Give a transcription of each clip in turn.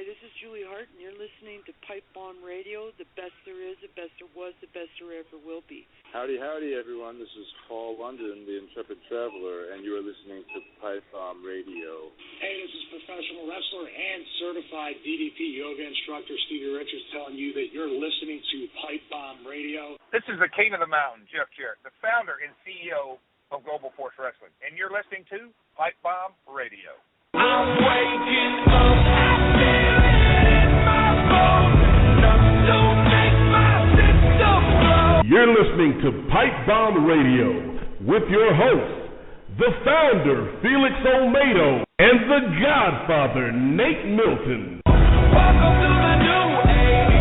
Hi, this is Julie Hart, and you're listening to Pipebomb Radio, the best there is, the best there was, the best there ever will be. Howdy, howdy, everyone. This is Paul London, the Intrepid Traveler, and you are listening to Pipebomb Radio. Hey, this is professional wrestler and certified DDP yoga instructor Stevie Richards telling you that you're listening to Pipebomb Radio. This is the King of the Mountain, Jeff Jarrett, the founder and CEO of Global Force Wrestling, and you're listening to Pipebomb Radio. I'm waking up, in my bones, enough to make my system blow. You're listening to Pipebomb Radio with your host, the founder, Felix Olmedo, and the Godfather, Nate Milton. Welcome to the new age.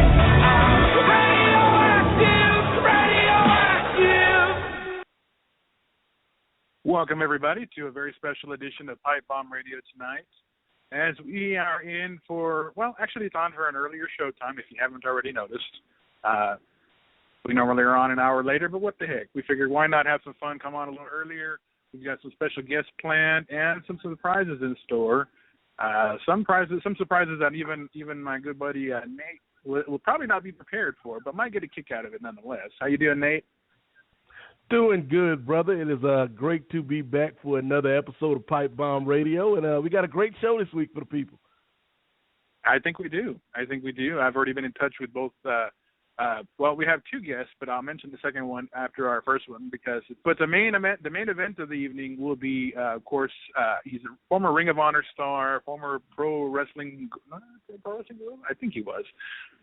Radioactive, radioactive. Welcome, everybody, to a very special edition of Pipebomb Radio tonight. As we are in for, well, actually it's on for an earlier show time, if you haven't already noticed. We normally are on an hour later, but what the heck? We figured why not have some fun, come on a little earlier. We've got some special guests planned and some surprises in store. Some surprises that even my good buddy Nate will probably not be prepared for, but might get a kick out of it nonetheless. How you doing, Nate? Doing good, brother. It is great to be back for another episode of Pipebomb Radio, and we got a great show this week for the people. I think we do. I've already been in touch with both. Well, we have two guests, but I'll mention the second one after our first one because. But the main event of the evening will be, of course, he's a former Ring of Honor star, former pro wrestling. I think he was,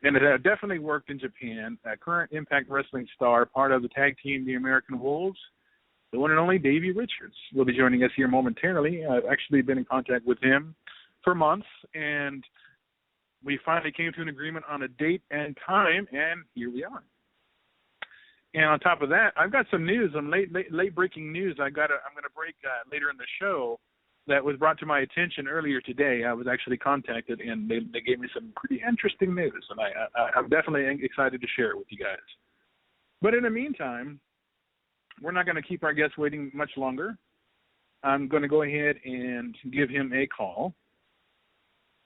and it definitely worked in Japan. Current Impact Wrestling star, part of the tag team, the American Wolves. The one and only Davey Richards will be joining us here momentarily. I've actually been in contact with him for months, and we finally came to an agreement on a date and time, and here we are. And on top of that, I've got some news, some late breaking news. I'm going to break later in the show that was brought to my attention earlier today. I was actually contacted, and they gave me some pretty interesting news, and I'm definitely excited to share it with you guys. But in the meantime, we're not going to keep our guest waiting much longer. I'm going to go ahead and give him a call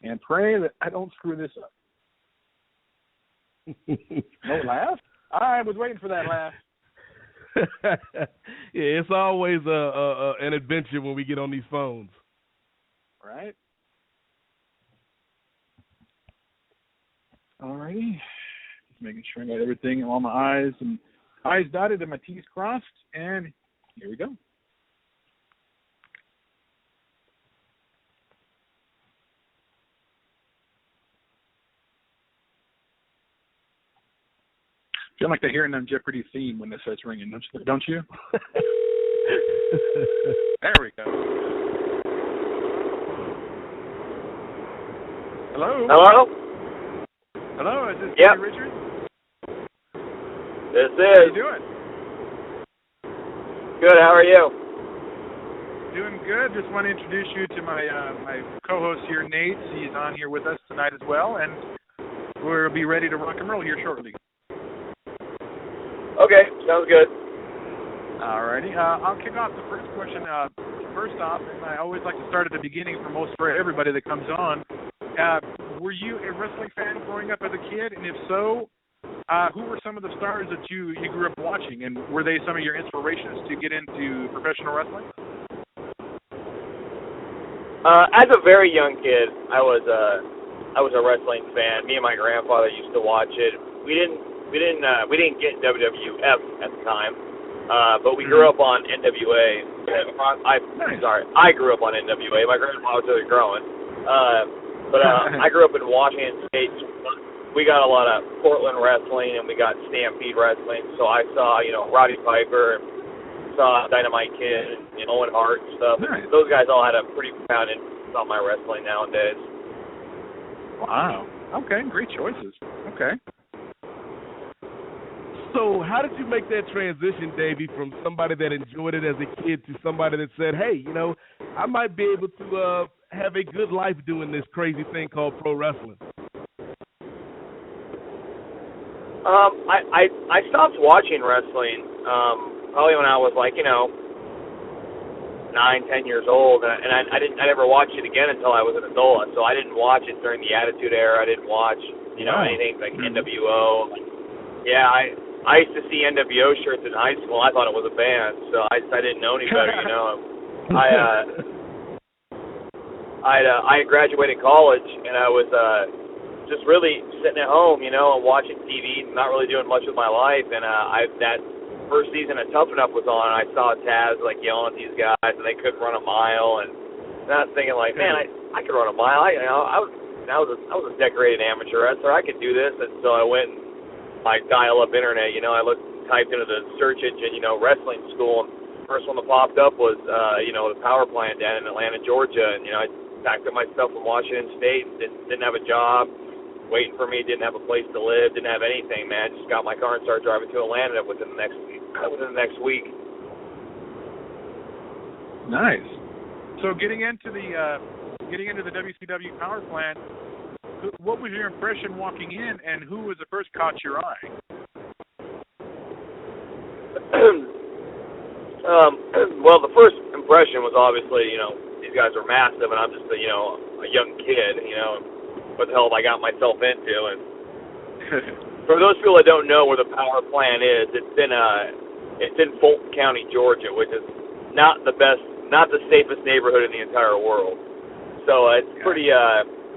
and pray that I don't screw this up. No laugh? I was waiting for that laugh. Yeah, it's always an adventure when we get on these phones. Right? All righty. Just making sure I got everything, all my I's dotted and my T's crossed, and here we go. I feel like they're hearing that Jeopardy theme when this starts ringing, don't you? There we go. Hello? Hello? Hello, is this Yep. Davey Richards? This is. How you doing? Good, how are you? Doing good. Just want to introduce you to my my co-host here, Nate. He's on here with us tonight as well, and we'll be ready to rock and roll here shortly. Okay, sounds good. Alrighty. I'll kick off the first question. First off, and I always like to start at the beginning for everybody that comes on. Were you a wrestling fan growing up as a kid? And if so, who were some of the stars that you grew up watching? And were they some of your inspirations to get into professional wrestling? As a very young kid, I was a wrestling fan. Me and my grandfather used to watch it. We didn't get WWF at the time, but we grew up on NWA. I grew up on NWA. My grandpa was really growing, but I grew up in Washington State. We got a lot of Portland wrestling, and we got Stampede wrestling. So I saw, Roddy Piper, and saw Dynamite Kid, and Owen Hart and stuff. Nice. Those guys all had a pretty profound influence on my wrestling nowadays. Wow. Okay, great choices. Okay. So how did you make that transition, Davey, from somebody that enjoyed it as a kid to somebody that said, hey, I might be able to have a good life doing this crazy thing called pro wrestling? I stopped watching wrestling probably when I was 12 9, 10 years old, and I never watched it again until I was an adult. So I didn't watch it during the Attitude Era. I didn't watch, anything like NWO. Yeah, I used to see NWO shirts in high school. I thought it was a band, so I didn't know any better, I had graduated college, and I was just really sitting at home, and watching TV, not really doing much with my life. And that first season of Tough Enough was on, and I saw Taz yelling at these guys, and they couldn't run a mile. And I was thinking, man, I could run a mile. I was a decorated amateur wrestler. I could do this. And so I went and dial-up internet. I typed into the search engine, wrestling school. And the first one that popped up was, the power plant down in Atlanta, Georgia. And I packed up my stuff from Washington State. Didn't have a job waiting for me. Didn't have a place to live. Didn't have anything, man. Just got my car and started driving to Atlanta within the next week. Nice. So getting into the WCW power plant, what was your impression walking in, and who was the first caught your eye? Well, the first impression was obviously, these guys are massive, and I'm just a young kid, what the hell have I got myself into? And for those people that don't know where the power plant is, it's in Fulton County, Georgia, which is not the safest neighborhood in the entire world. So it's pretty,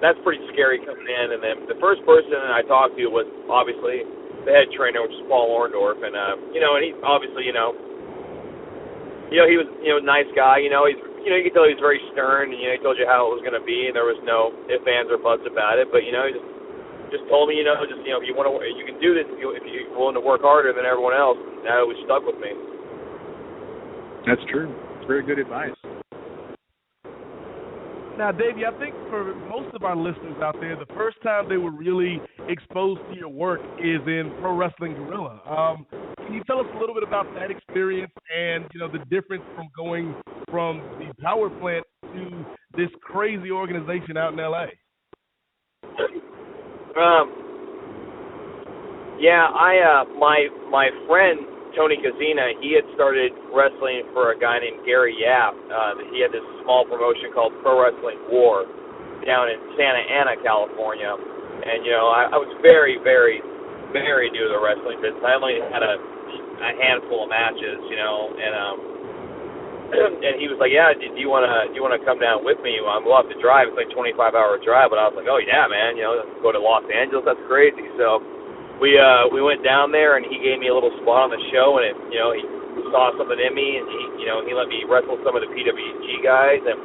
that's pretty scary coming in. And then the first person I talked to was obviously the head trainer, which is Paul Orndorff, and and he obviously, he was, a nice guy. You could tell he was very stern, and he told you how it was going to be, and there was no ifs, ands, or buts about it. But he just told me, if you want to, you can do this if you're willing to work harder than everyone else. And that always stuck with me. That's true. It's very good advice. Now, Davey, I think for most of our listeners out there, the first time they were really exposed to your work is in Pro Wrestling Guerrilla. Can you tell us a little bit about that experience and, the difference from going from the power plant to this crazy organization out in L.A.? My friend Tony Kazina, he had started wrestling for a guy named Gary Yap. He had this small promotion called Pro Wrestling War down in Santa Ana, California. And, I was very, very, very new to the wrestling business. I only had a handful of matches, and he was like, yeah, do you want to come down with me? We'll have to drive. It's like a 25-hour drive. But I was like, oh, yeah, man, go to Los Angeles. That's crazy. So we went down there, and he gave me a little spot on the show, and he saw something in me, and he let me wrestle some of the PWG guys, and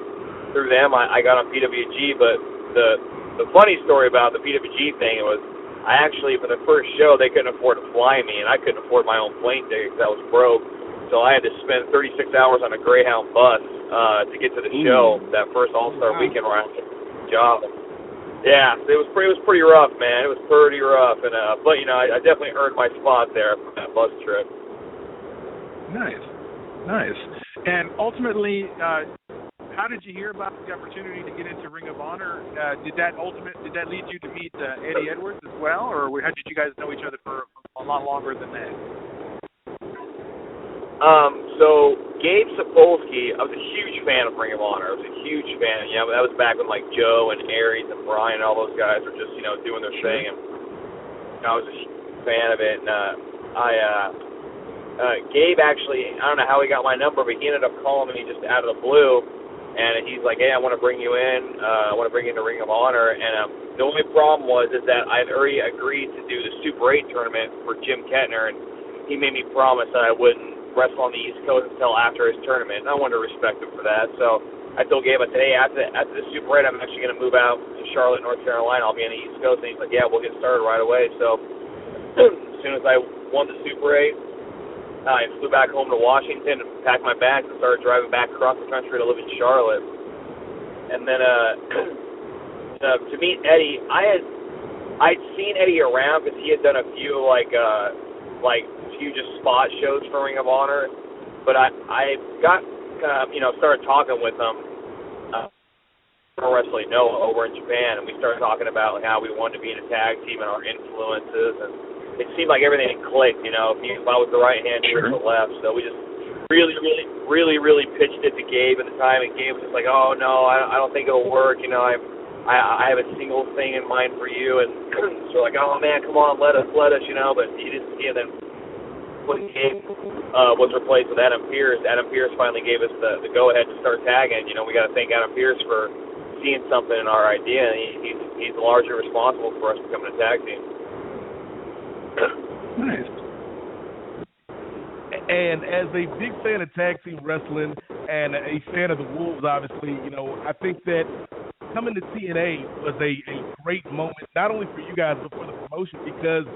through them I got on PWG. But the funny story about the PWG thing was I actually, for the first show, they couldn't afford to fly me, and I couldn't afford my own plane ticket because I was broke. So I had to spend 36 hours on a Greyhound bus to get to the show that first All-Star weekend where I had a job. Yeah, it was pretty rough, man. It was pretty rough, and but I definitely earned my spot there for that bus trip. Nice. And ultimately, how did you hear about the opportunity to get into Ring of Honor? Did that lead you to meet Eddie Edwards as well, or did you guys know each other for a lot longer than that? So Gabe Sapolsky, I was a huge fan of Ring of Honor. I was a huge fan. That was back when Joe and Aries and Brian and all those guys were just doing their thing, and I was a huge fan of it. And Gabe actually, I don't know how he got my number, but he ended up calling me just out of the blue, and he's like, hey, I want to bring you in. I want to bring you into Ring of Honor. And the only problem was that I had already agreed to do the Super 8 tournament for Jim Kettner, and he made me promise that I wouldn't wrestle on the East Coast until after his tournament, and I wanted to respect him for that. So I told Gabe, today after the Super 8, I'm actually going to move out to Charlotte, North Carolina. I'll be on the East Coast, and he's like, yeah, we'll get started right away. So as soon as I won the Super 8, I flew back home to Washington and packed my bags and started driving back across the country to live in Charlotte. And then to meet Eddie, I'd seen Eddie around because he had done a few few just spot shows for Ring of Honor, but I got started talking with him Pro Wrestling Noah over in Japan, and we started talking about how we wanted to be in a tag team and our influences, and it seemed like everything had clicked. If I was the right hand, he was the left, so we just really pitched it to Gabe at the time, and Gabe was just like, oh no, I don't think it'll work. You know, I have a single thing in mind for you, and so like, oh man, come on, let us, you know. But he didn't see it. Then when Gabe was replaced with Adam Pierce finally gave us the go ahead to start tagging. You know, we got to thank Adam Pierce for seeing something in our idea, and he's largely responsible for us becoming a tag team. Nice. And as a big fan of tag team wrestling and a fan of the Wolves, obviously, you know, I think that coming to TNA was a great moment, not only for you guys, but for the promotion, because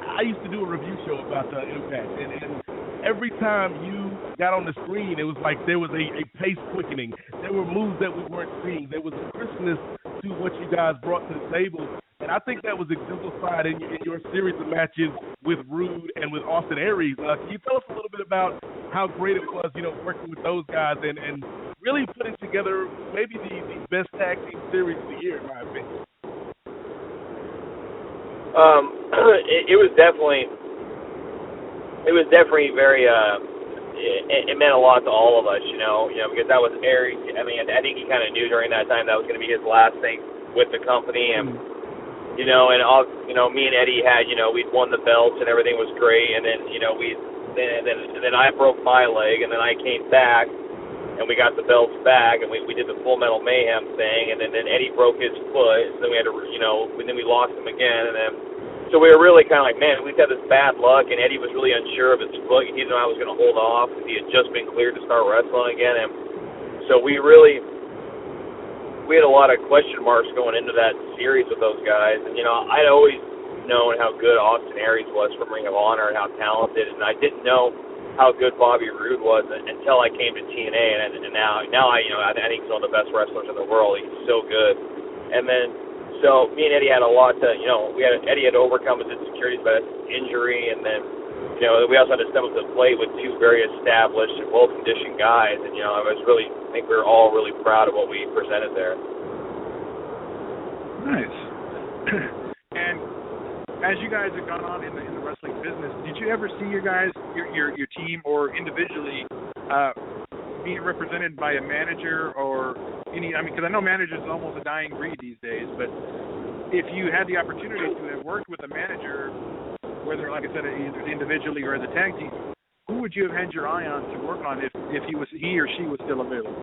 I used to do a review show about the Impact, and every time you got on the screen, it was like there was a pace quickening. There were moves that we weren't seeing. There was a crispness to what you guys brought to the table. And I think that was exemplified in your series of matches with Rude and with Austin Aries. Can you tell us a little bit about how great it was, you know, working with those guys and really putting together maybe the best tag team series of the year, in my opinion? It was definitely very. It meant a lot to all of us, you know, because that was Aries. I mean, I think he kind of knew during that time that was going to be his last thing with the company, and. You know, and me and Eddie had, you know, we'd won the belts and everything was great, and then, you know, then I broke my leg, and then I came back, and we got the belts back, and we did the Full Metal Mayhem thing, and then Eddie broke his foot, so then we had to, you know, then we lost him again, and then, so we were really kind of like, man, we've had this bad luck, and Eddie was really unsure of his foot. He didn't know I was going to hold off, because he had just been cleared to start wrestling again, and so we had a lot of question marks going into that series with those guys. And, you know, I'd always known how good Austin Aries was from Ring of Honor and how talented, and I didn't know how good Bobby Roode was until I came to TNA, and now I think he's one of the best wrestlers in the world. He's so good. And then, so me and Eddie had a lot to, you know, Eddie had to overcome his insecurities about his injury, and then, you know, we also had to step up to the plate with two very established and well-conditioned guys, and, you know, I think we were all really proud of what we presented there. Nice. And as you guys have gone on in the wrestling business, did you ever see your team, or individually being represented by a manager or any? I mean, because I know managers is almost a dying breed these days, but if you had the opportunity to have worked with a manager, whether, like I said, either individually or as a tag team, who would you have had your eye on to work on if he or she was still available?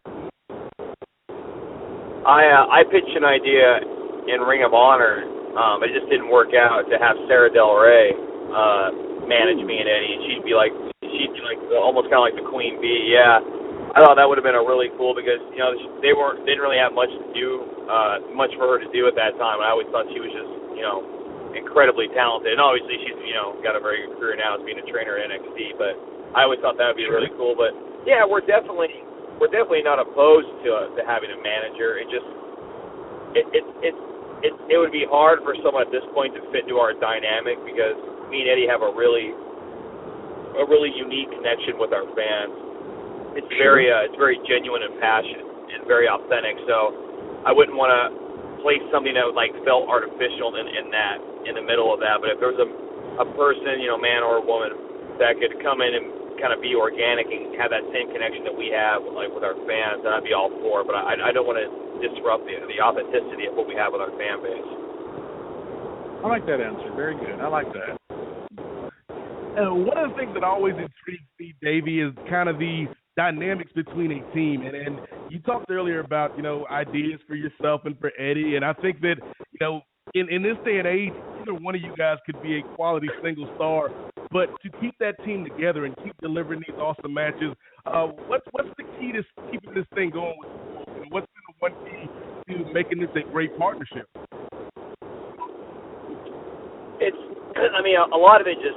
I pitched an idea in Ring of Honor. It just didn't work out to have Sarah Del Rey manage me and Eddie, and she'd be like almost kind of like the queen bee. Yeah, I thought that would have been a really cool, because, you know, didn't really have much for her to do at that time. I always thought she was just, you know, incredibly talented, and obviously she's, you know, got a very good career now as being a trainer at NXT. But I always thought that would be really cool. But yeah, we're definitely not opposed to having a manager. It just it would be hard for someone at this point to fit into our dynamic, because me and Eddie have a really unique connection with our fans. It's very genuine and passionate and very authentic. So I wouldn't want to place something that felt artificial in the middle of that. But if there was a person, you know, man or a woman, that could come in and kind of be organic and have that same connection that we have with our fans, then I'd be all for it. But I don't want to disrupt the authenticity of what we have with our fan base. I like that answer. Very good. I like that. One of the things that always intrigues me, Davey, is kind of the dynamics between a team. And you talked earlier about, you know, ideas for yourself and for Eddie. And I think that, you know, in this day and age, either one of you guys could be a quality single star. But to keep that team together and keep delivering these awesome matches, what's the key to keeping this thing going with the Wolves? And what's been the one key to making this a great partnership? A lot of it just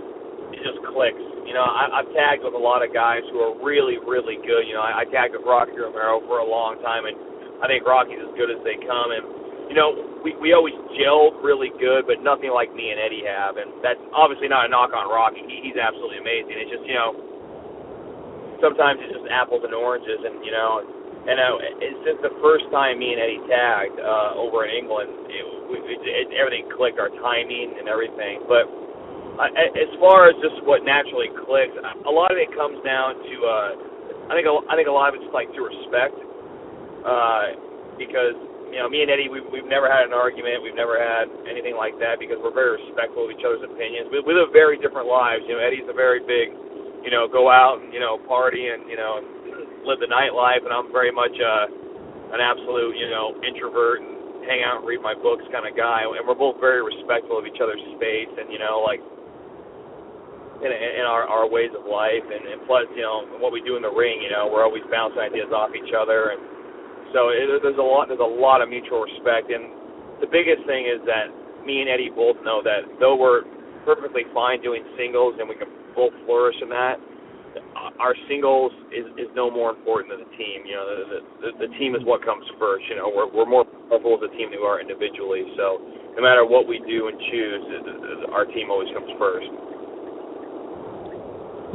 clicks. You know, I've tagged with a lot of guys who are really, really good. You know, I tagged with Rocky Romero for a long time, and I think Rocky's as good as they come. And, you know, we always gelled really good, but nothing like me and Eddie have. And that's obviously not a knock on Rocky. He's absolutely amazing. It's just, you know, sometimes it's just apples and oranges. And, you know, it's just the first time me and Eddie tagged over in England, everything clicked, our timing and everything. But as far as just what naturally clicks, a lot of it comes down to I think a lot of it's like through respect, because me and Eddie, we've never had an argument, we've never had anything like that because we're very respectful of each other's opinions. We live very different lives. Eddie's a very big, go out and party and live the nightlife, and I'm very much an absolute introvert and hang out and read my books kind of guy. And we're both very respectful of each other's space and like in our ways of life, and plus what we do in the ring. We're always bouncing ideas off each other, and so there's a lot of mutual respect. And the biggest thing is that me and Eddie both know that though we're perfectly fine doing singles and we can both flourish in that, our singles is no more important than the team. The team is what comes first. We're more powerful as a team than we are individually. So no matter what we do and choose, our team always comes first.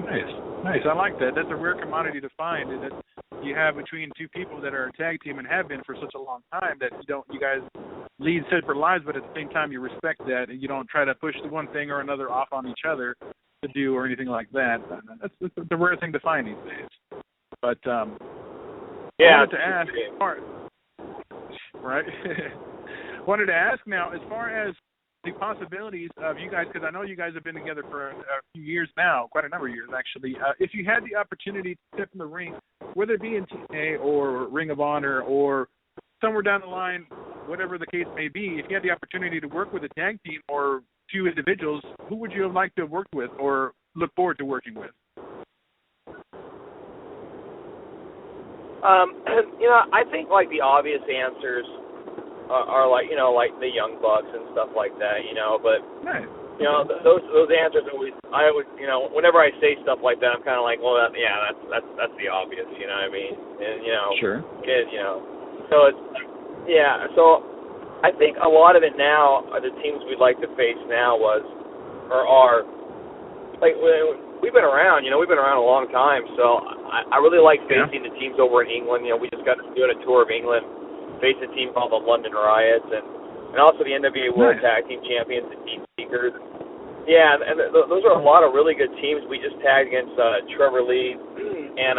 Nice. I like that. That's a rare commodity to find, and that you have between two people that are a tag team and have been for such a long time that you guys lead separate lives, but at the same time you respect that and you don't try to push the one thing or another off on each other to do or anything like that. That's a rare thing to find these days. But I wanted to ask, right? Wanted to ask now, as far as the possibilities of you guys, because I know you guys have been together for a few years now, quite a number of years actually. If you had the opportunity to step in the ring, whether it be in TNA or Ring of Honor or somewhere down the line, whatever the case may be, if you had the opportunity to work with a tag team or few individuals, who would you have liked to have worked with or look forward to working with? I think like the obvious answers are like like the Young Bucks and stuff like that, but nice. Those answers always, I always, whenever I say stuff like that, I'm kind of like, well, that's the obvious, you know what I mean? And sure. So it's so I think a lot of it now are the teams we'd like to face now are like we've been around, we've been around a long time, so I really like facing the teams over in England. We just got to do a tour of England. Face a team called the London Riots, and also the NWA World Tag Team Champions, the Deep Seekers. Yeah, and those are a lot of really good teams. We just tagged against Trevor Lee and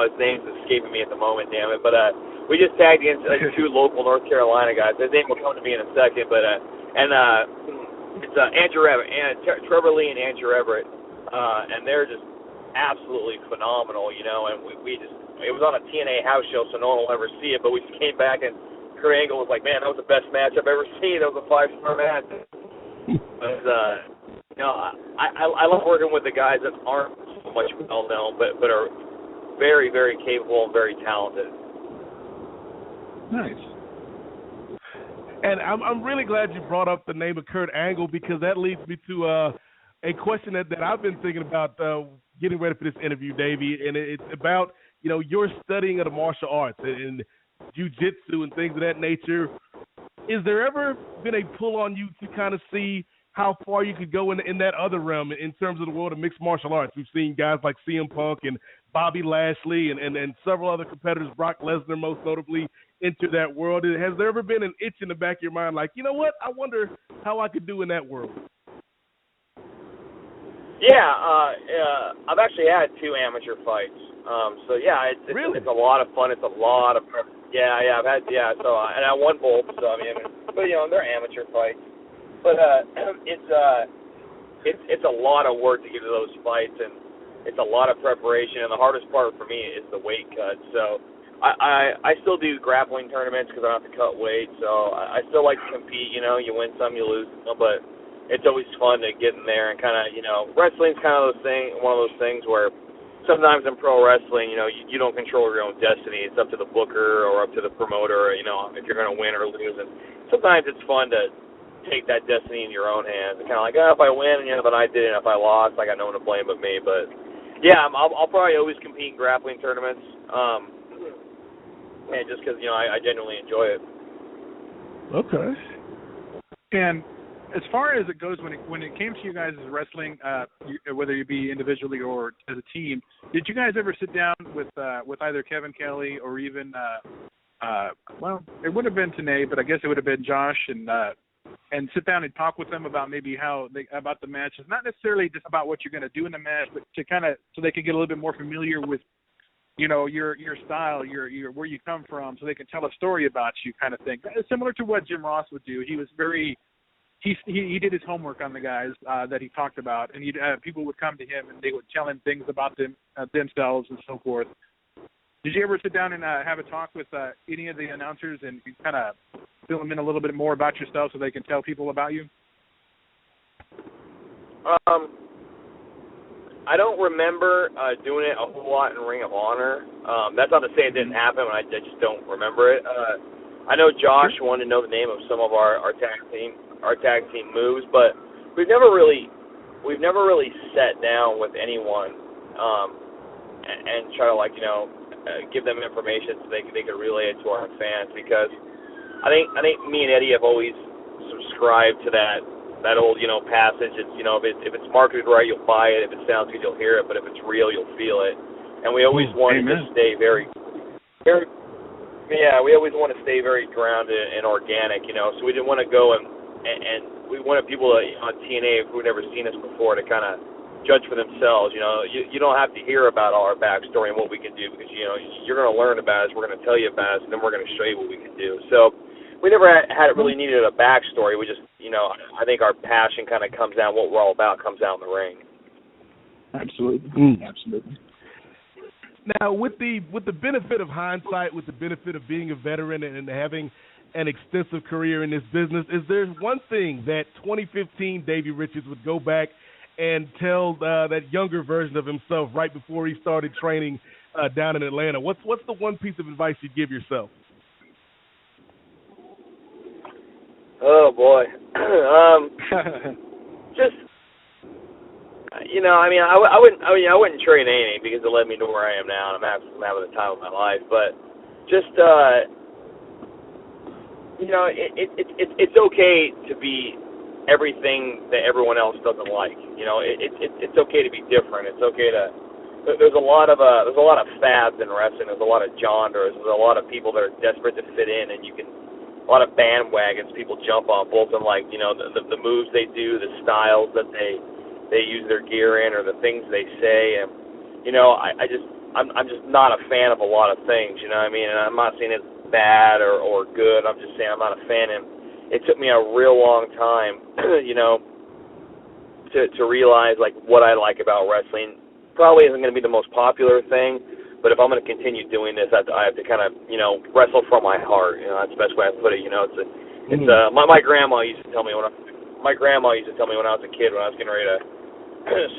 his name's escaping me at the moment, damn it. But we just tagged against two local North Carolina guys. His name will come to me in a second, but it's Andrew Everett, and Trevor Lee and Andrew Everett, and they're just absolutely phenomenal, and we just. It was on a TNA house show, so no one will ever see it, but we just came back, and Kurt Angle was like, man, that was the best match I've ever seen. That was a 5-star match. But, I love working with the guys that aren't so much well-known, but are very, very capable and very talented. Nice. And I'm really glad you brought up the name of Kurt Angle, because that leads me to a question that I've been thinking about getting ready for this interview, Davey, and it's about your studying of the martial arts and jiu-jitsu and things of that nature. Is there ever been a pull on you to kind of see how far you could go in that other realm in terms of the world of mixed martial arts? We've seen guys like CM Punk and Bobby Lashley and several other competitors, Brock Lesnar most notably, into that world. Has there ever been an itch in the back of your mind like, you know what, I wonder how I could do in that world? Yeah, I've actually had 2 amateur fights. So yeah, it's a lot of fun. It's a lot of I've had So and I won both. So I mean, but they're amateur fights. But it's a lot of work to get to those fights, and it's a lot of preparation. And the hardest part for me is the weight cut. So I still do grappling tournaments because I don't have to cut weight. So I still like to compete. You win some, you lose some, but it's always fun to get in there and kind of wrestling's kind of one of those things where. Sometimes in pro wrestling, you don't control your own destiny. It's up to the booker or up to the promoter, if you're going to win or lose. And sometimes it's fun to take that destiny in your own hands. And kind of like, if I win, but I didn't. If I lost, I got no one to blame but me. But, yeah, I'll probably always compete in grappling tournaments, and just because, I genuinely enjoy it. Okay. And as far as it goes, when it came to you guys as wrestling, whether you be individually or as a team, did you guys ever sit down with either Kevin Kelly or even it would have been Tanae, but I guess it would have been Josh and and sit down and talk with them about maybe about the match. It's not necessarily just about what you're going to do in the match, but to kind of so they can get a little bit more familiar with, your style, your where you come from, so they can tell a story about you, kind of thing. It's similar to what Jim Ross would do. He was he did his homework on the guys that he talked about, and people would come to him and they would tell him things about themselves and so forth. Did you ever sit down and have a talk with any of the announcers and kind of fill them in a little bit more about yourself so they can tell people about you? I don't remember doing it a whole lot in Ring of Honor. That's not to say it didn't happen. I just don't remember it. I know Josh wanted to know the name of some of our tag team moves, but we've never really sat down with anyone and try to give them information so they could relay it to our fans, because I think me and Eddie have always subscribed to that old passage. It's if it's marketed right, you'll buy it. If it sounds good, you'll hear it. But if it's real, you'll feel it. And we always wanted to stay very, very, we always want to stay very grounded and organic. So we didn't want to go and we wanted people on TNA who'd never seen us before to kind of judge for themselves. You don't have to hear about all our backstory and what we can do, because you're going to learn about us. We're going to tell you about us, and then we're going to show you what we can do. So we never had it really needed a backstory. We just I think our passion kind of comes out. What we're all about comes out in the ring. Absolutely. Absolutely. Now, with the benefit of hindsight, with the benefit of being a veteran and having an extensive career in this business, is there one thing that 2015 Davey Richards would go back and tell that younger version of himself right before he started training down in Atlanta? What's the one piece of advice you'd give yourself? Oh boy, just I wouldn't trade anything, because it led me to where I am now, and I'm having the time of my life. But just it's okay to be everything that everyone else doesn't like. It's okay to be different. It's okay to. There's a lot of fads in wrestling. There's a lot of genres. There's a lot of people that are desperate to fit in, and a lot of bandwagons people jump on, both in the moves they do, the styles that they use their gear in, or the things they say. And I'm just not a fan of a lot of things. And I'm not saying it's bad or good. I'm just saying I'm not a fan. And it took me a real long time, to realize what I like about wrestling. Probably isn't going to be the most popular thing, but if I'm going to continue doing this, I have to kind of wrestle from my heart. That's the best way I put it. My grandma used to tell me when I was a kid, when I was getting ready to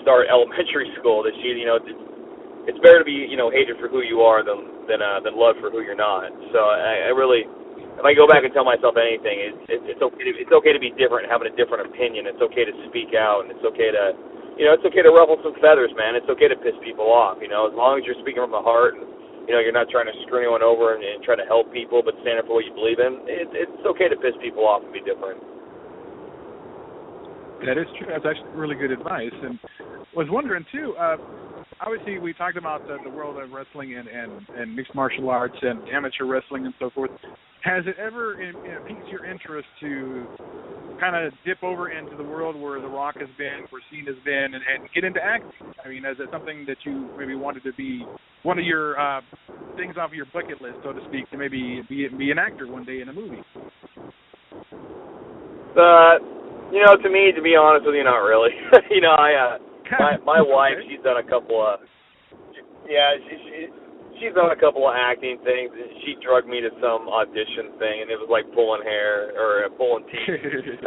start elementary school, that it's better to be hated for who you are than loved for who you're not. So I really, if I go back and tell myself anything, it's okay to be different, having a different opinion. It's okay to speak out, and it's okay to it's okay to ruffle some feathers, man. It's okay to piss people off. As long as you're speaking from the heart, and you're not trying to screw anyone over and try to help people, but stand up for what you believe in. It's okay to piss people off and be different. That is true. That's actually really good advice. And was wondering too. Obviously, we talked about the world of wrestling and mixed martial arts and amateur wrestling and so forth. Has it ever piqued your interest to kind of dip over into the world where The Rock has been, where Cena's been, and get into acting? Is it something that you maybe wanted to be one of your things off of your bucket list, so to speak, to maybe be an actor one day in a movie? To me, to be honest with you, not really. My wife, she's done a couple of, she's done a couple of acting things, and she drugged me to some audition thing, and it was like pulling hair, or pulling teeth.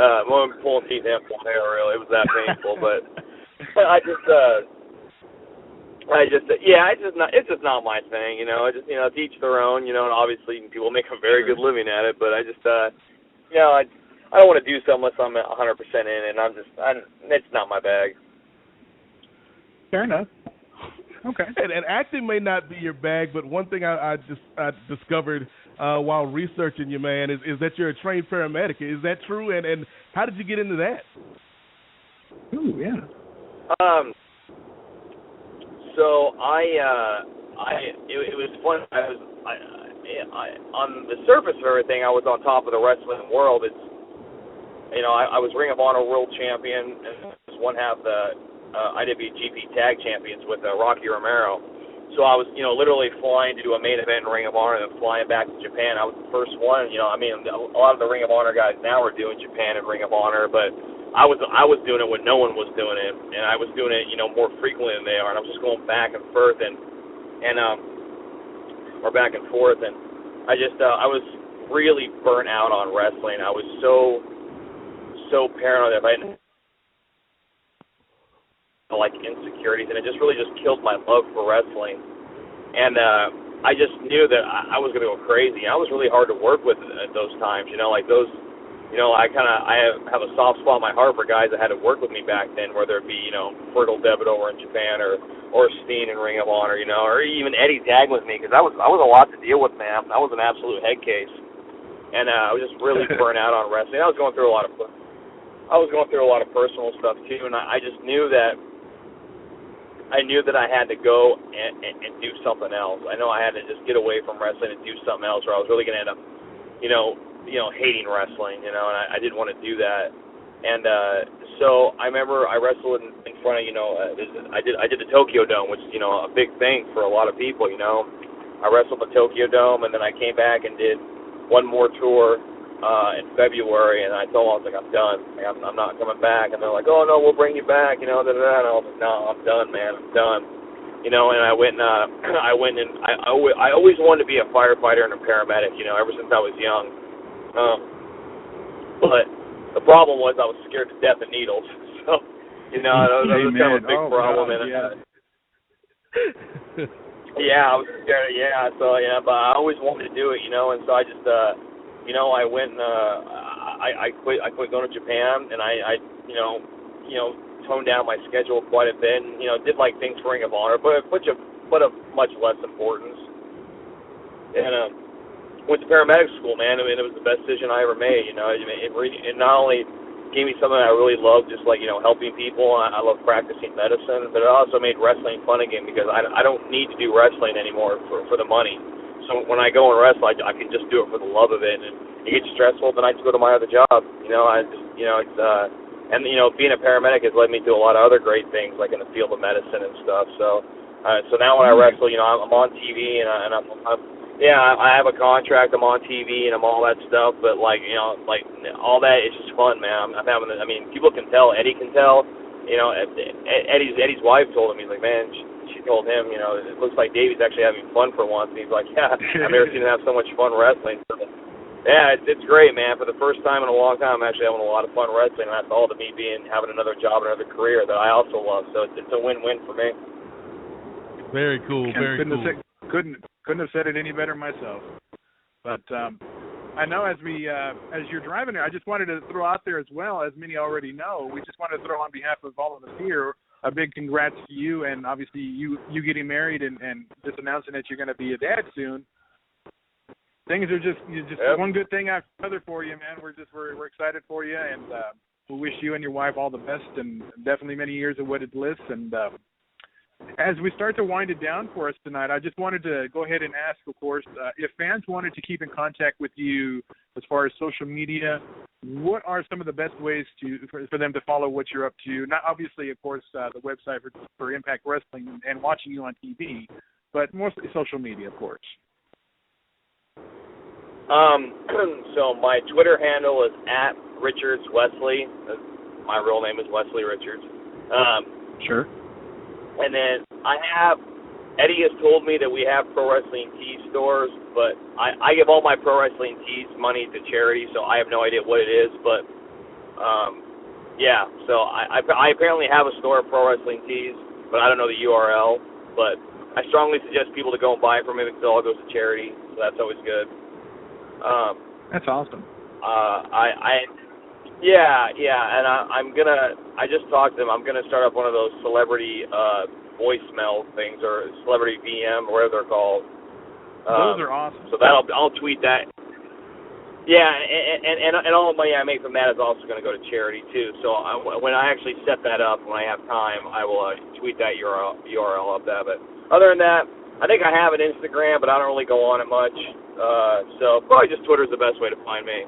Pulling teeth and pulling hair, really. It was that painful, but it's just not my thing, to each their own, and obviously people make a very good living at it, but I don't want to do so unless I'm 100% in, and it's not my bag. Fair enough. Okay. And acting may not be your bag, but one thing I discovered while researching you, man, is that you're a trained paramedic. Is that true? And how did you get into that? Ooh, yeah. So it was fun. On the surface of everything, I was on top of the wrestling world. I was Ring of Honor World Champion and was one half the IWGP Tag Champions with Rocky Romero. So I was, literally flying to do a main event in Ring of Honor and then flying back to Japan. I was the first one. A lot of the Ring of Honor guys now are doing Japan and Ring of Honor, but I was doing it when no one was doing it, and I was doing it, more frequently than they are. And I was just going back and forth and back and forth, and I was really burnt out on wrestling. I was so paranoid that I had insecurities, and it just really killed my love for wrestling. And I just knew that I was going to go crazy. I was really hard to work with at those times, I have a soft spot in my heart for guys that had to work with me back then, whether it be, Fergal Devitt over in Japan or Steen in Ring of Honor, or even Eddie tagging with me, because I was a lot to deal with, man. I was an absolute head case. And I was just really burnt out on wrestling. I was going through a lot of personal stuff too, and I just knew that I had to go and do something else. I know I had to just get away from wrestling and do something else, or I was really going to end up, hating wrestling, and I didn't want to do that. And so I remember I wrestled in front of, I did the Tokyo Dome, which is, a big thing for a lot of people, I wrestled the Tokyo Dome, and then I came back and did one more tour in February, and I told them, I was like, I'm done. I'm not coming back. And they're like, oh, no, we'll bring you back, And I was like, no, I'm done, man. I'm done. And I went and I always wanted to be a firefighter and a paramedic, ever since I was young. But the problem was I was scared to death of needles. So, that was kind of a big problem. God, Yeah, I was scared. So but I always wanted to do it, and so I just, I went and I quit going to Japan, and I toned down my schedule quite a bit, and did things for Ring of Honor, but of much less importance. And went to paramedic school, man. I mean, it was the best decision I ever made. It not only gave me something I really loved, just helping people. I love practicing medicine, but it also made wrestling fun again, because I don't need to do wrestling anymore for the money. So when I go and wrestle, I can just do it for the love of it. And it gets stressful, then I just go to my other job. Being a paramedic has led me to a lot of other great things, like in the field of medicine and stuff. So now when I wrestle, I'm on TV, and I have a contract. I'm on TV, and I'm all that stuff. But all that is just fun, man. I'm having. People can tell. Eddie can tell. Eddie's wife told him. He's like, man. She told him, it looks like Davey's actually having fun for once. And he's like, yeah, I've never seen him have so much fun wrestling. So, yeah, it's great, man. For the first time in a long time, I'm actually having a lot of fun wrestling, and that's all to me having another job, another career that I also love. So it's a win-win for me. Very cool. Couldn't have said it any better myself. But I know as you're driving there, I just wanted to throw out there as well, as many already know, we just wanted to throw on behalf of all of us here a big congrats to you, and obviously you getting married and just announcing that you're going to be a dad soon. Things are just one good thing after another for you, man. We're excited for you, and we wish you and your wife all the best, and definitely many years of wedded bliss. And as we start to wind it down for us tonight, I just wanted to go ahead and ask, of course, if fans wanted to keep in contact with you as far as social media, what are some of the best ways for them to follow what you're up to? Not obviously, of course, the website for Impact Wrestling and watching you on TV, but mostly social media, of course. So my Twitter handle is @RichardsWesley. My real name is Wesley Richards. Sure. And then Eddie has told me that we have Pro Wrestling Tees stores, but I give all my Pro Wrestling Tees money to charity, so I have no idea what it is. But, so I apparently have a store of Pro Wrestling Tees, but I don't know the URL. But I strongly suggest people to go and buy it from me, because it all goes to charity, so that's always good. That's awesome. And I just talked to him. I'm gonna start up one of those celebrity voicemail things, or celebrity VM, or whatever they're called. Those are awesome. So I'll tweet that. Yeah, and all the money I make from that is also going to go to charity too. So when I actually set that up, when I have time, I will tweet that URL up there. But other than that, I think I have an Instagram, but I don't really go on it much. So probably just Twitter's the best way to find me.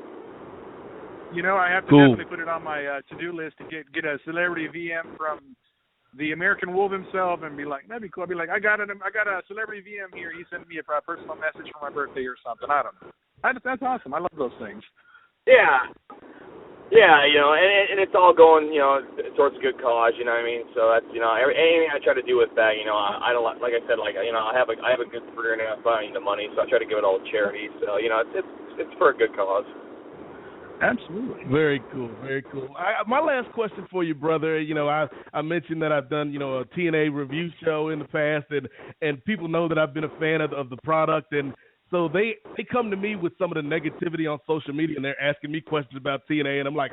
I have to Cool. definitely put it on my to-do list to get a celebrity VM from the American Wolf himself, and be like, that'd be cool. I'd be like, I got a celebrity VM here. He sent me a personal message for my birthday or something. I don't know. That's awesome. I love those things. Yeah. Yeah, and it's all going, towards a good cause, you know what I mean? So that's, anything I try to do with that, I don't, like I said, I have a good career now, so I don't need the money, so I try to give it all to charity. So, it's for a good cause. Absolutely. Very cool, very cool. My last question for you, brother. I mentioned that I've done, a TNA review show in the past, and people know that I've been a fan of the product, and so they come to me with some of the negativity on social media, and they're asking me questions about TNA, and I'm like,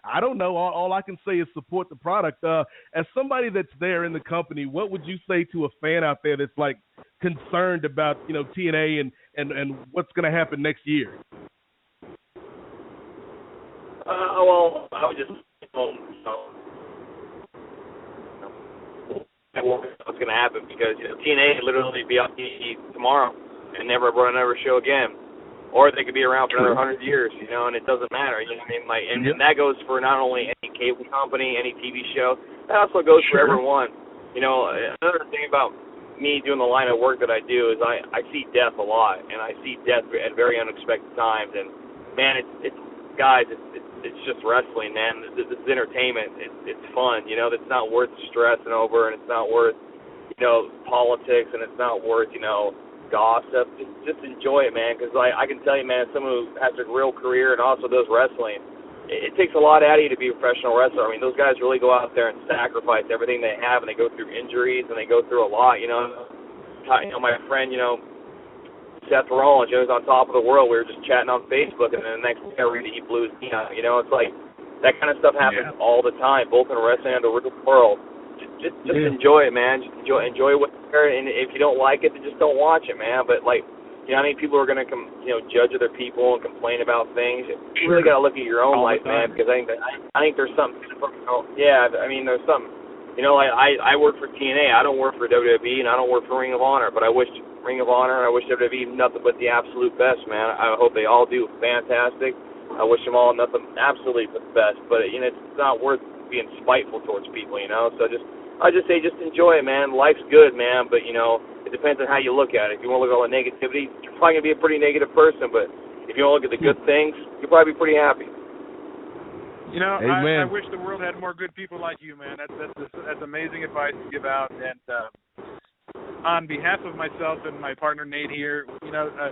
I don't know. All I can say is support the product. As somebody that's there in the company, what would you say to a fan out there that's like concerned about TNA and what's going to happen next year? Well, I would just what's going to happen, because TNA could literally be on TV tomorrow and never run another show again, or they could be around for another 100 years, and it doesn't matter. You know what I mean? And that goes for not only any cable company, any TV show. That also goes for everyone. Another thing about me doing the line of work that I do is I see death a lot, and I see death at very unexpected times. And man, it's just wrestling, man. This is entertainment. It's fun. It's not worth stressing over, and it's not worth politics, and it's not worth gossip. Just enjoy it, man, because I can tell you, man, someone who has a real career and also does wrestling, it takes a lot out of you to be a professional wrestler. I mean, those guys really go out there and sacrifice everything they have, and they go through injuries, and they go through a lot. My friend, Seth Rollins, was on top of the world. We were just chatting on Facebook, and then the next day I read that he blew his knee out. It's like that kind of stuff happens all the time, both in wrestling and the real world. Just enjoy it, man. Just enjoy what's there, and if you don't like it, then just don't watch it, man. But how many people are gonna judge other people and complain about things? You really gotta look at your own life, man, because I think there's something. There's something. I work for TNA. I don't work for WWE, and I don't work for Ring of Honor. But I wish Ring of Honor and I wish WWE nothing but the absolute best, man. I hope they all do fantastic. I wish them all nothing absolutely but the best. But it's not worth being spiteful towards people, So I just say, just enjoy it, man. Life's good, man, but, it depends on how you look at it. If you want to look at all the negativity, you're probably going to be a pretty negative person, but if you want to look at the good things, you'll probably be pretty happy. I wish the world had more good people like you, man. That's amazing advice to give out, and on behalf of myself and my partner Nate here,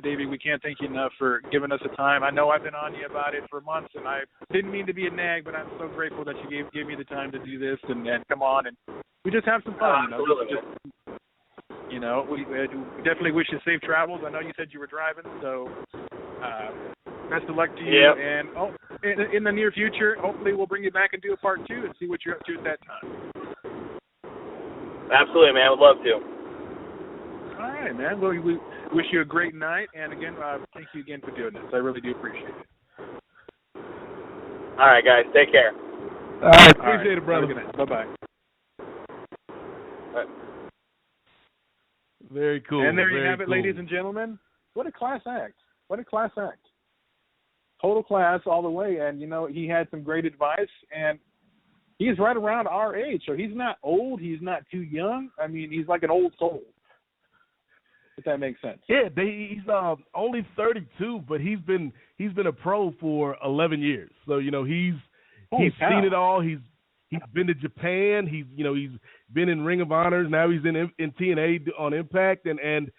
Davey, we can't thank you enough for giving us the time. I know I've been on you about it for months, and I didn't mean to be a nag, but I'm so grateful that you gave me the time to do this and come on, and we just have some fun. We definitely wish you safe travels. I know you said you were driving, so best of luck to you. Yep. And in the near future, hopefully we'll bring you back and do a part 2 and see what you're up to at that time. Absolutely, man. I would love to. All right, man. Well, we wish you a great night, and again, thank you again for doing this. I really do appreciate it. All right, guys. Take care. All right. Appreciate it, brother. Good night. Bye-bye. Right. Very cool. And there you have it, cool. ladies and gentlemen. What a class act. What a class act. Total class all the way. And, he had some great advice, and he's right around our age. So he's not old. He's not too young. I mean, he's like an old soul, if that makes sense. Yeah, he's only 32, but he's been a pro for 11 years. So, he's seen it all. He's been to Japan. He's been in Ring of Honor. Now he's in TNA on Impact, and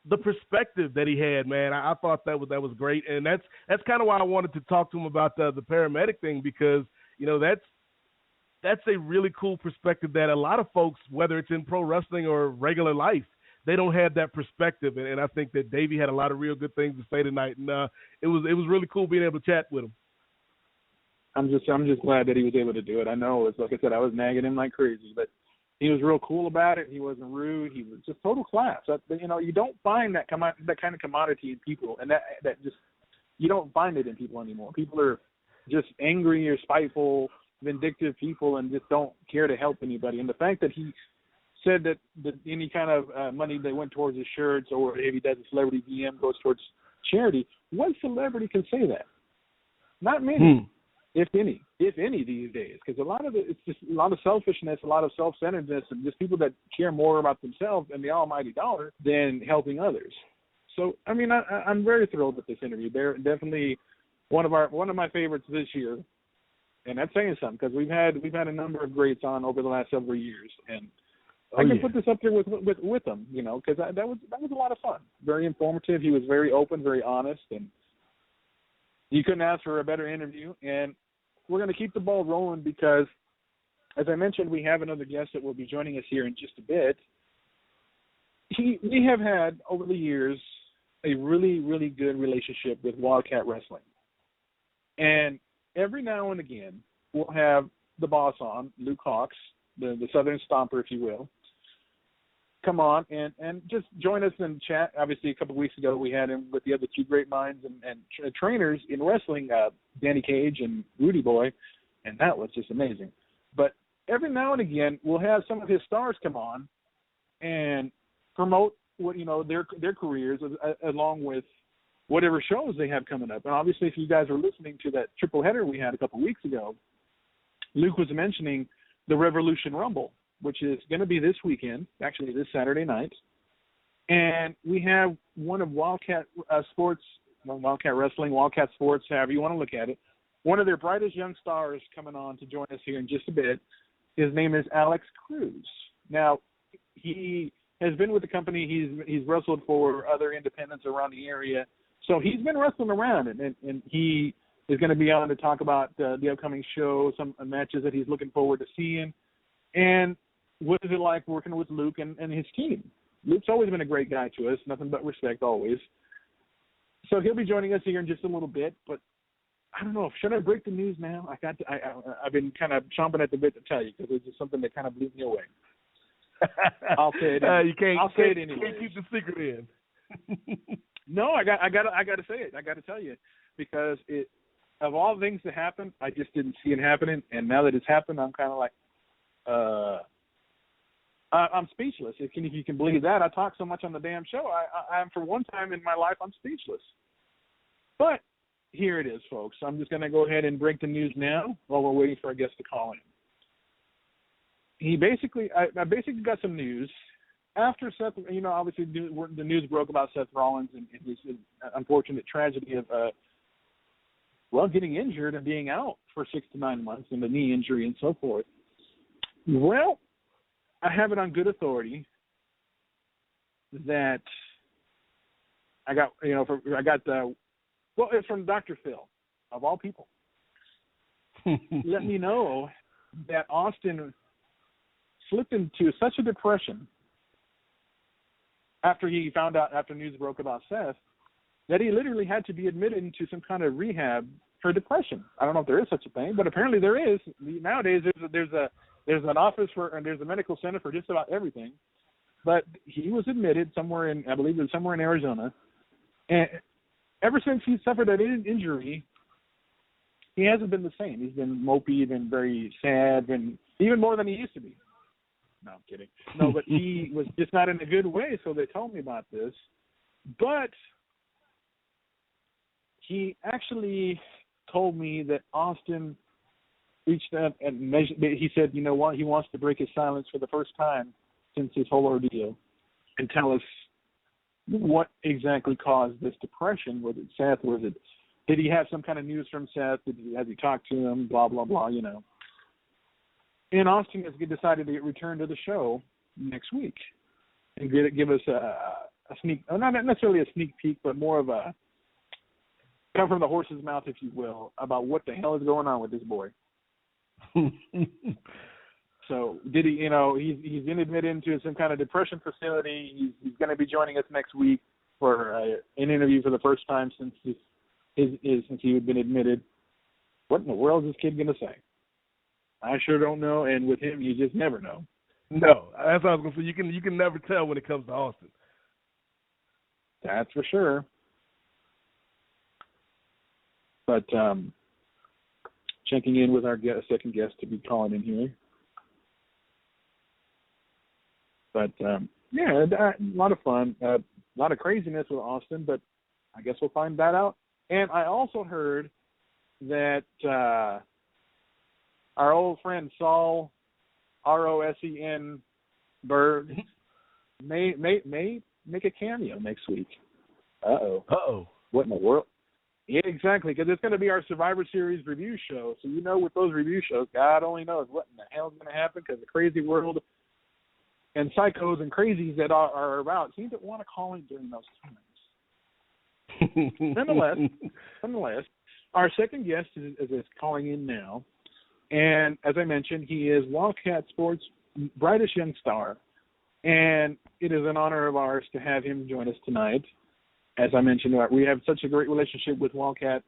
the perspective that he had, man, I thought that was great, and that's kind of why I wanted to talk to him about the paramedic thing, because that's a really cool perspective that a lot of folks, whether it's in pro wrestling or regular life, they don't have that perspective, and I think that Davey had a lot of real good things to say tonight, and it was really cool being able to chat with him. I'm just glad that he was able to do it. I know, like I said, I was nagging him like crazy, but he was real cool about it. He wasn't rude. He was just total class. You don't find that kind of commodity in people, and that just you don't find it in people anymore. People are just angry or spiteful, vindictive people, and just don't care to help anybody. And the fact that he said that any kind of money that went towards his shirts, or if he does a celebrity VM, goes towards charity. What celebrity can say that? Not many. if any these days, because it's just a lot of selfishness, a lot of self-centeredness, and just people that care more about themselves and the almighty dollar than helping others. So, I mean, I'm very thrilled with this interview. They're definitely one of my favorites this year, and that's saying something, because we've had a number of greats on over the last several years, and I can put this up there with them, you know, because that was a lot of fun. Very informative. He was very open, very honest, and you couldn't ask for a better interview. And we're going to keep the ball rolling because, as I mentioned, we have another guest that will be joining us here in just a bit. We have had, over the years, a really, really good relationship with Wildcat Wrestling. And every now and again, we'll have the boss on, Luke Hawks, the Southern Stomper, if you will, come on and just join us and chat. Obviously, a couple of weeks ago, we had him with the other two great minds and trainers in wrestling, Danny Cage and Rudy Boy, and that was just amazing. But every now and again, we'll have some of his stars come on and promote their careers along with whatever shows they have coming up. And obviously, if you guys are listening to that triple header we had a couple of weeks ago, Luke was mentioning the Revolution Rumble, which is going to be this weekend, actually this Saturday night. And we have one of Wildcat Sports, Wildcat Wrestling, Wildcat Sports, however you want to look at it, one of their brightest young stars coming on to join us here in just a bit. His name is Alex Cruz. Now, he has been with the company. He's wrestled for other independents around the area. So he's been wrestling around, and he is going to be on to talk about the upcoming show, some matches that he's looking forward to seeing. And what is it like working with Luke and his team? Luke's always been a great guy to us, nothing but respect always. So he'll be joining us here in just a little bit, but I don't know. Should I break the news now? I've been kind of chomping at the bit to tell you because it's just something that kind of blew me away. I'll say it. You can't anyway. keep the secret in. No, I got to say it. I got to tell you, because of all the things that happened, I just didn't see it happening, and now that it's happened, I'm kind of like, I'm speechless. If you can believe that, I talk so much on the damn show. I'm for one time in my life, I'm speechless. But here it is, folks. I'm just going to go ahead and break the news now while we're waiting for our guest to call in. I basically got some news after Seth. You know, obviously the news broke about Seth Rollins and his unfortunate tragedy of getting injured and being out for 6 to 9 months and the knee injury and so forth. Well, I have it on good authority that it's from Dr. Phil, of all people. Let me know that Austin slipped into such a depression after he found out, after news broke about Seth, that he literally had to be admitted into some kind of rehab for depression. I don't know if there is such a thing, but apparently there is. Nowadays, there's an office and there's a medical center for just about everything. But he was admitted somewhere in Arizona, and ever since he suffered that injury, he hasn't been the same. He's been mopey, been very sad, and even more than he used to be. No, I'm kidding. No, but he was just not in a good way, so they told me about this. But he actually told me that Austin reached out and he said, you know what, he wants to break his silence for the first time since his whole ordeal and tell us what exactly caused this depression. Was it Seth? Did he have some kind of news from Seth? Has he talked to him? Blah, blah, blah, you know. And Austin has decided to return to the show next week and give us a sneak, not necessarily a sneak peek, but more of a come from the horse's mouth, if you will, about what the hell is going on with this boy. So did he, he's been admitted into some kind of depression facility. He's going to be joining us next week for an interview for the first time since he had been admitted. What in the world is this kid going to say? I sure don't know, and with him, you just never know. No, that's what I was going to say. You can never tell when it comes to Austin. That's for sure. But checking in with our second guest to be calling in here. But, a lot of fun. A lot of craziness with Austin, but I guess we'll find that out. And I also heard that our old friend Saul, Rosen Bird, may make a cameo next week. Uh-oh. What in the world? Yeah, exactly, because it's going to be our Survivor Series review show. So with those review shows, God only knows what in the hell is going to happen, because the crazy world and psychos and crazies that are about seem to want to call in during those times. Nonetheless, our second guest is calling in now. And as I mentioned, he is Wildcat Sports' brightest young star. And it is an honor of ours to have him join us tonight. As I mentioned, we have such a great relationship with Wildcat.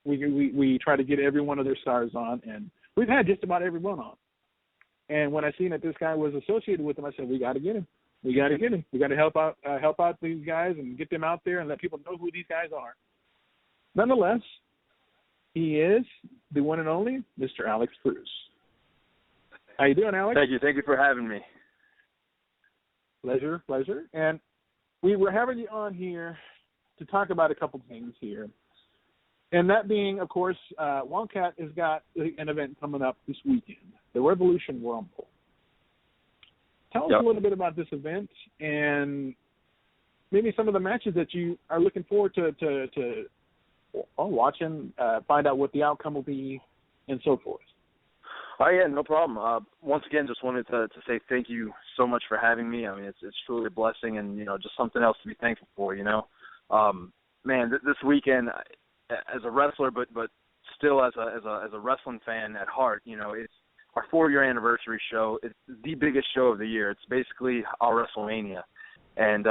We try to get every one of their stars on, and we've had just about everyone on. And when I seen that this guy was associated with them, I said, we got to get him. We got to help out these guys and get them out there and let people know who these guys are. Nonetheless, he is the one and only Mr. Alex Cruz. How you doing, Alex? Thank you for having me. Pleasure. And we were having you on here to talk about a couple things here. And that being, of course, Wildcat has got an event coming up this weekend, the Revolution Rumble. Tell us a little bit about this event and maybe some of the matches that you are looking forward to watching, find out what the outcome will be, and so forth. Oh, yeah, no problem. Once again, just wanted to say thank you so much for having me. I mean, it's truly a blessing and, just something else to be thankful for, Man, this weekend, as a wrestler, but still as a wrestling fan at heart, it's our 4-year anniversary show. It's the biggest show of the year. It's basically our WrestleMania. And,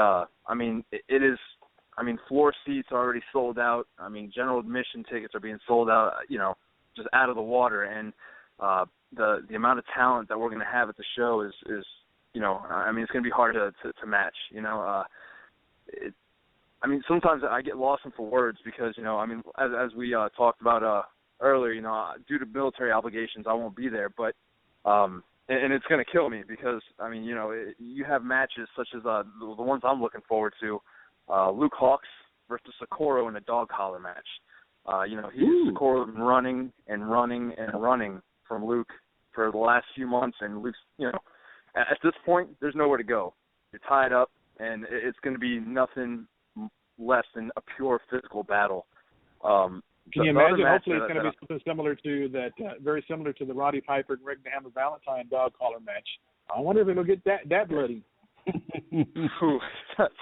it is, floor seats are already sold out. General admission tickets are being sold out, just out of the water. And the amount of talent that we're going to have at the show is it's going to be hard to match, sometimes I get lost in for words because, as we talked about earlier, due to military obligations, I won't be there. But and it's going to kill me because, you have matches such as the ones I'm looking forward to, Luke Hawks versus Socorro in a dog collar match. Socorro's been running from Luke for the last few months, and Luke's, at this point, there's nowhere to go. You're tied up, and it's going to be nothing less than a pure physical battle. Can you imagine? Hopefully, it's going to be something similar to that, very similar to the Roddy Piper and Rick the Hammer Valentine dog collar match. I wonder if it'll get that bloody.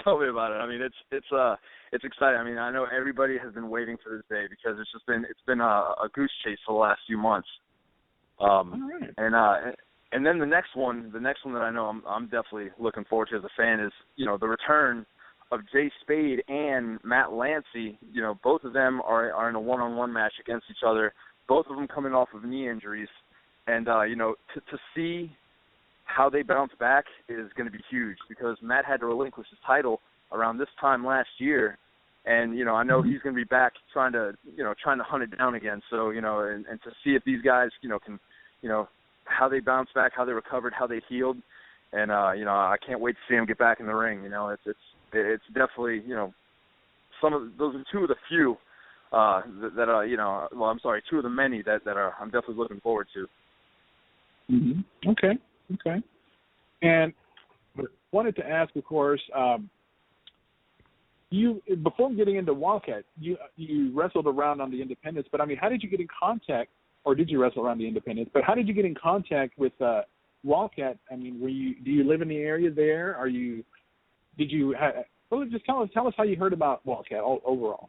Tell me about it. It's exciting. I know everybody has been waiting for this day because it's been a goose chase for the last few months. And then the next one that I know I'm definitely looking forward to as a fan is the return of Jay Spade and Matt Lancey. Both of them are in a one-on-one match against each other. Both of them coming off of knee injuries, and to see how they bounce back is going to be huge because Matt had to relinquish his title around this time last year, and I know he's going to be back trying to hunt it down again. So and to see if these guys can how they bounced back, how they recovered, how they healed, and I can't wait to see them get back in the ring. It's definitely some of those are two of the few that are two of the many that are I'm definitely looking forward to. Mm-hmm. Okay. And wanted to ask, of course, you before getting into Wildcat, you wrestled around on the independents, but how did you get in contact? Or did you wrestle around the independents? But how did you get in contact with Wildcat? Do you live in the area there? Just tell us how you heard about Wildcat overall.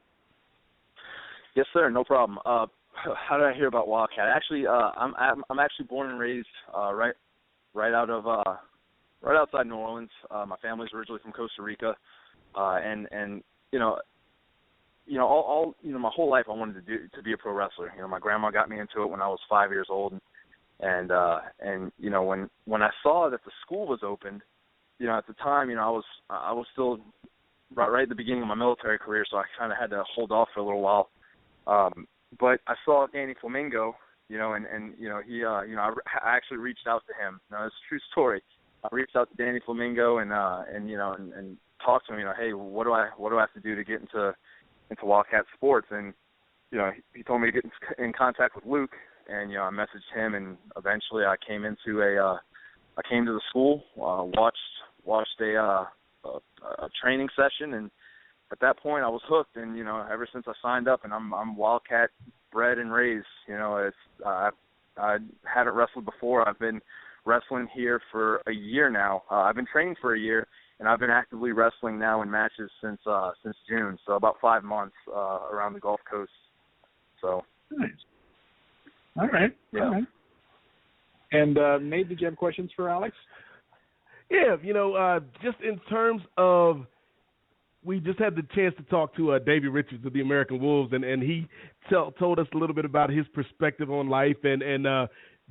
Yes, sir. No problem. How did I hear about Wildcat? Actually, I'm actually born and raised right outside New Orleans. My family's originally from Costa Rica, and my whole life I wanted to be a pro wrestler. My grandma got me into it when I was 5 years old, and when I saw that the school was opened, at the time, I was still right at the beginning of my military career, so I kind of had to hold off for a little while. But I saw Danny Flamingo, he, I actually reached out to him. It's a true story. I reached out to Danny Flamingo and talked to him. Hey, what do I have to do to get into Wildcat Sports? And he told me to get in contact with Luke, and I messaged him, and eventually I came into I came to the school, watched a training session, and at that point I was hooked. And ever since I signed up, and I'm Wildcat bred and raised. I hadn't wrestled before. I've been wrestling here for a year now. I've been training for a year, and I've been actively wrestling now in matches since June, so about 5 months around the Gulf Coast. So. Nice. All right. Yeah. All right. And Nate, did you have questions for Alex? Yeah, just in terms of, we just had the chance to talk to Davey Richards of the American Wolves, and he told us a little bit about his perspective on life and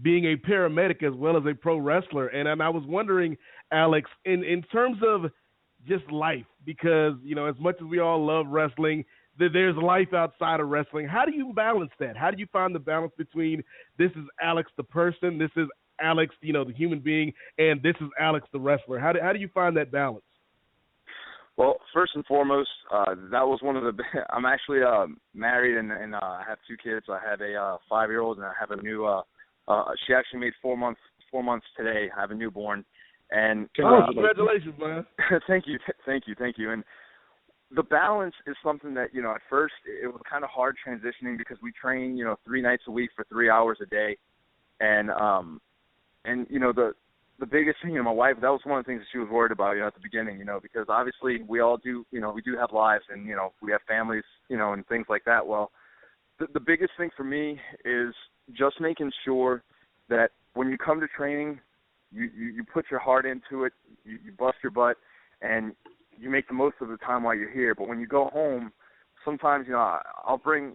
being a paramedic as well as a pro wrestler. And I was wondering, Alex, in terms of just life, because, as much as we all love wrestling, there's life outside of wrestling. How do you balance that? How do you find the balance between this is Alex the person, this is Alex, the human being, and this is Alex the wrestler? How do you find that balance? Well, first and foremost, that was one of the. I'm actually married, and I have 2 kids. I have a 5-year-old, and I have a new. She actually made 4 months today. I have a newborn, and congratulations, man! Thank you. And the balance is something that at first it was kind of hard transitioning because we train 3 nights a week for 3 hours a day, and the biggest thing, my wife, that was one of the things that she was worried about, at the beginning, because obviously we all do, we do have lives and, we have families, and things like that. Well, the biggest thing for me is just making sure that when you come to training, you put your heart into it, you bust your butt, and you make the most of the time while you're here. But when you go home, sometimes, I'll bring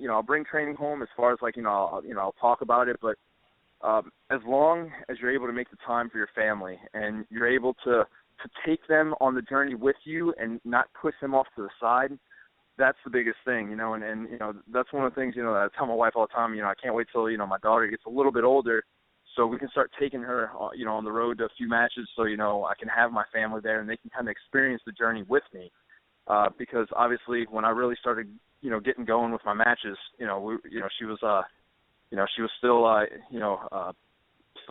training home as far as I'll talk about it, but as long as you're able to make the time for your family and you're able to take them on the journey with you and not push them off to the side, that's the biggest thing, and that's one of the things, that I tell my wife all the time, I can't wait till, my daughter gets a little bit older so we can start taking her, on the road to a few matches so, I can have my family there and they can kind of experience the journey with me. Because obviously when I really started, getting going with my matches, she was, she was still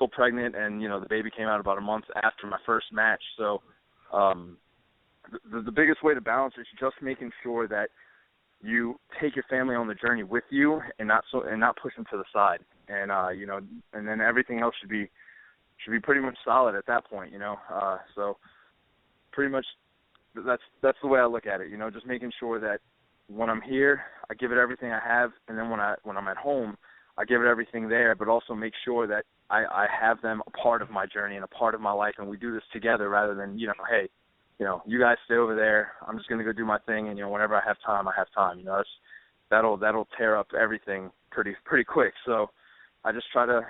pregnant, and the baby came out about a month after my first match. So the biggest way to balance is just making sure that you take your family on the journey with you and not push them to the side. And and then everything else should be pretty much solid at that point. So pretty much that's the way I look at it. Just making sure that when I'm here, I give it everything I have, and then when I'm at home, I give it everything there, but also make sure that I have them a part of my journey and a part of my life, and we do this together rather than, hey, you guys stay over there. I'm just going to go do my thing, and, whenever I have time, I have time. That'll tear up everything pretty quick. So I just try to,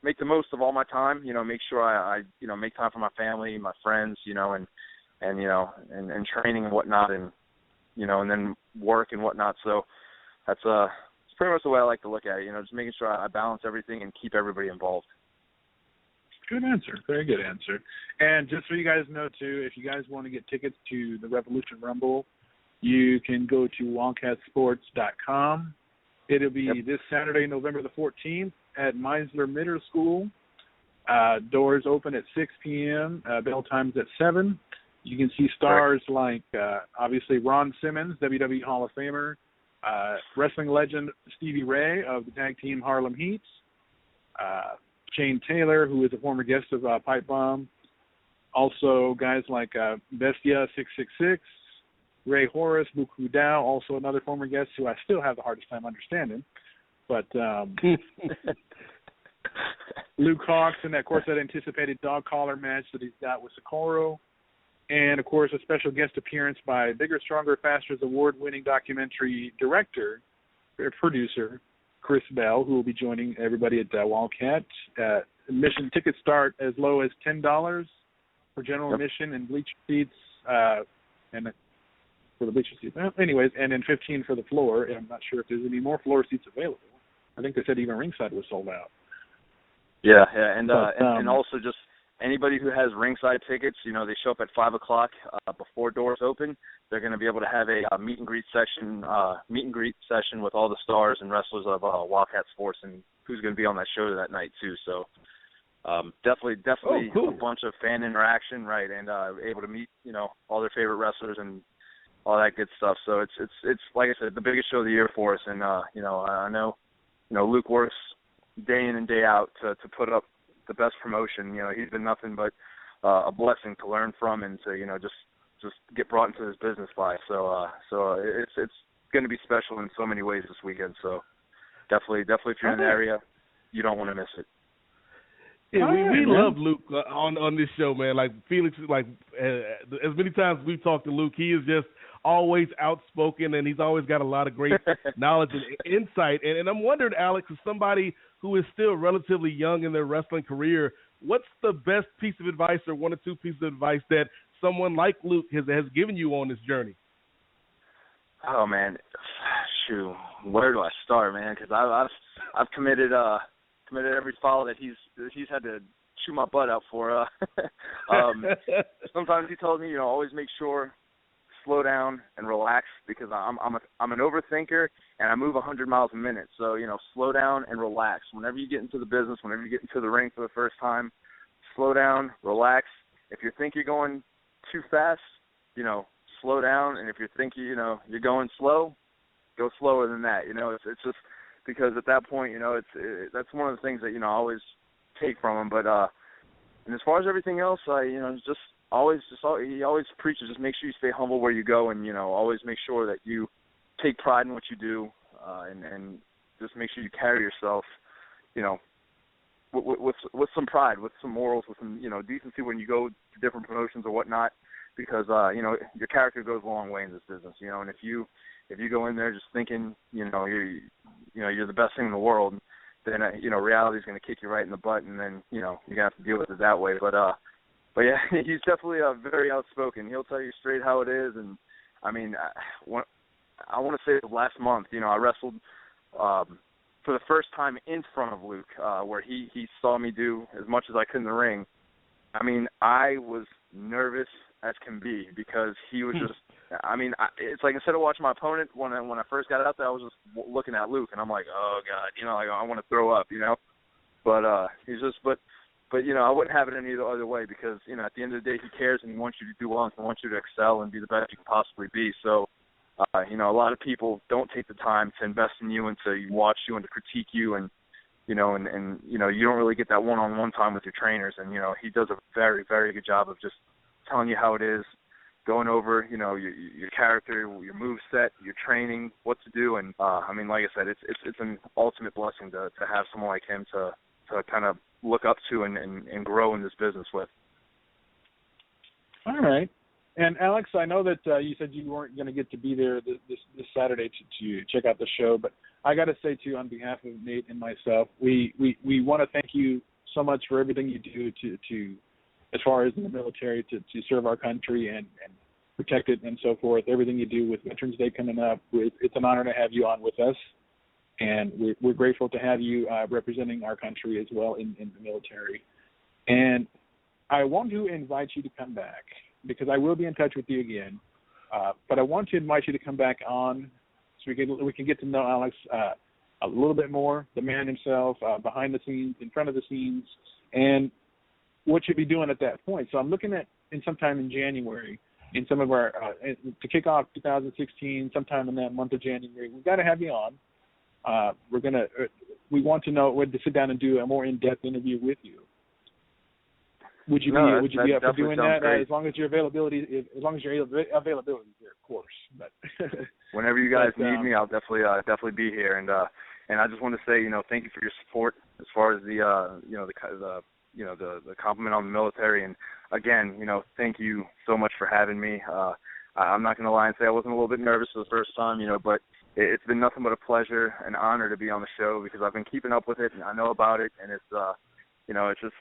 make the most of all my time, make sure I make time for my family, my friends, and training and whatnot, and, and then work and whatnot. So that's pretty much the way I like to look at it, just making sure I balance everything and keep everybody involved. Good answer. Very good answer. And just so you guys know, too, if you guys want to get tickets to the Revolution Rumble, you can go to wildcatsports.com. It'll be this Saturday, November the 14th at Meisler Middle School. Doors open at 6 p.m., bell time's at 7. You can see stars like, obviously, Ron Simmons, WWE Hall of Famer, wrestling legend Stevie Ray of the tag team Harlem Heat, Shane Taylor, who is a former guest of Pipebomb, also guys like Bestia 666, Ray Horace, Buku Dao, also another former guest who I still have the hardest time understanding, but Luke Hawks, and of course that anticipated dog collar match that he's got with Socorro. And, of course, a special guest appearance by Bigger, Stronger, Faster's award-winning documentary director, producer, Chris Bell, who will be joining everybody at Wildcat. Admission tickets start as low as $10 for general admission and bleacher seats, and for the bleacher seats. Anyways, and then $15 for the floor. And I'm not sure if there's any more floor seats available. I think they said even ringside was sold out. Yeah, and also just anybody who has ringside tickets, you know, they show up at 5 o'clock before doors open. They're going to be able to have a meet and greet session with all the stars and wrestlers of Wildcat Sports and who's going to be on that show that night too. So definitely cool. A bunch of fan interaction, right, and able to meet, you know, all their favorite wrestlers and all that good stuff. So it's like I said, the biggest show of the year for us. And you know, I know, you know, Luke works day in and day out to put up the best promotion. You know, he's been nothing but a blessing to learn from and to, you know, just get brought into this business by. So it's going to be special in so many ways this weekend. So definitely if you're in the area, you don't want to miss it. Yeah, we love Luke on this show, man. Like Felix, like as many times we've talked to Luke, he is just always outspoken, and he's always got a lot of great knowledge and insight. And I'm wondering, Alex, as somebody who is still relatively young in their wrestling career, what's the best piece of advice or one or two pieces of advice that someone like Luke has given you on this journey? Oh man, shoot, where do I start, man? Because I've committed every foul that he's had to chew my butt out for. Sometimes he told me, you know, always make sure slow down and relax, because I'm an overthinker and I move 100 miles a minute. So, you know, slow down and relax. Whenever you get into the business, whenever you get into the ring for the first time, slow down, relax. If you think you're going too fast, you know, slow down. And if you think you're going slow, go slower than that. You know, it's just because at that point, you know, that's one of the things that, you know, I always take from him. But and as far as everything else, you know, he always preaches, just make sure you stay humble where you go, and, you know, always make sure that you take pride in what you do, and just make sure you carry yourself, you know, with some pride, with some morals, with some, you know, decency when you go to different promotions or whatnot, because you know, your character goes a long way in this business, you know, and if you go in there just thinking, you know, you're the best thing in the world, then you know, reality is going to kick you right in the butt, and then, you know, you're going to have to deal with it that way. But yeah, he's definitely very outspoken. He'll tell you straight how it is. And I mean, I want to say last month, you know, I wrestled for the first time in front of Luke, where he saw me do as much as I could in the ring. I mean, I was nervous as can be, because he was just, I mean, it's like instead of watching my opponent when I first got out there, I was just looking at Luke, and I'm like, oh God, you know, like I want to throw up, you know. But he's just, but you know, I wouldn't have it any other way, because, you know, at the end of the day, he cares and he wants you to do well and he wants you to excel and be the best you can possibly be. So, you know, a lot of people don't take the time to invest in you and to watch you and to critique you, and you know, and you know, you don't really get that one-on-one time with your trainers. And, you know, he does a very, very good job of just telling you how it is, going over, you know, your character, your move set, your training, what to do. And I mean, like I said, it's an ultimate blessing to have someone like him to kind of look up to and grow in this business with. All right. And Alex, I know that you said you weren't going to get to be there this Saturday to check out the show, but I got to say too, on behalf of Nate and myself, we want to thank you so much for everything you do to as far as in the military, to serve our country and protect it and so forth. Everything you do with Veterans Day coming up, it's an honor to have you on with us, and we're grateful to have you representing our country as well in the military. And I want to invite you to come back, because I will be in touch with you again. But I want to invite you to come back on so we can get to know Alex a little bit more, the man himself, behind the scenes, in front of the scenes, and what you'll be doing at that point. So I'm looking at sometime in January, in some of our to kick off 2016, sometime in that month of January. We've got to have you on. We want to know when to sit down and do a more in-depth interview with you. Would you be up for doing that? As long as your availability is there, of course. But whenever you guys need me, I'll definitely be here. And I just want to say, you know, thank you for your support as far as the compliment on the military. And again, you know, thank you so much for having me. I'm not going to lie and say I wasn't a little bit nervous for the first time, you know, but it's been nothing but a pleasure and honor to be on the show, because I've been keeping up with it and I know about it, and it's you know, it just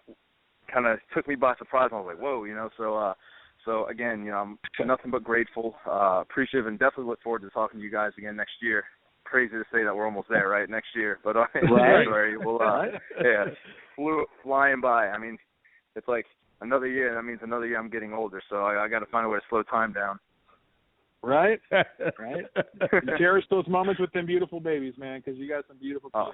kind of took me by surprise. I was like, whoa, you know. So again, you know, I'm nothing but grateful, appreciative, and definitely look forward to talking to you guys again next year. Crazy to say that we're almost there, right? Next year, but in January, we'll flying by. I mean, it's like Another year. That means another year I'm getting older. So I got to find a way to slow time down. Right. Right. And cherish those moments with them beautiful babies, man, because you got some beautiful kids. Oh.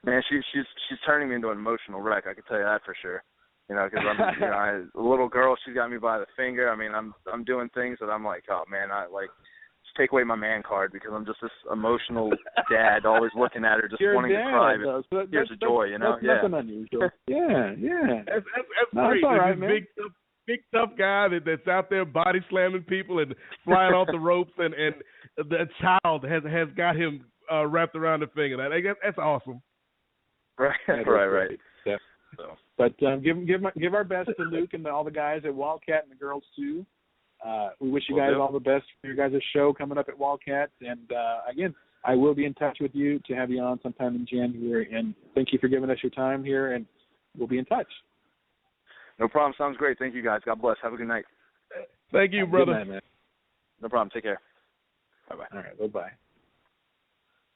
Man, she's turning me into an emotional wreck. I can tell you that for sure. You know, because I'm a little girl. She's got me by the finger. I mean, I'm doing things that I'm like, oh man, just take away my man card because I'm just this emotional dad, always looking at her, just You're wanting dad, to cry. Though, so Here's a joy, you know. That's nothing unusual. Yeah. That's No, great. it's all right, This man. big tough guy that's out there body slamming people and flying off the ropes, and the child has got him wrapped around the finger. That's awesome. Right. Yeah. So, but give our best to Luke and all the guys at Wildcat and the girls too. We wish you guys all the best for your guys' show coming up at Wildcat. And again, I will be in touch with you to have you on sometime in January. And thank you for giving us your time here, and we'll be in touch. No problem. Sounds great. Thank you, guys. God bless. Have a good night. Thank you, brother. Good night, man. No problem. Take care. Bye-bye. All right, bye-bye.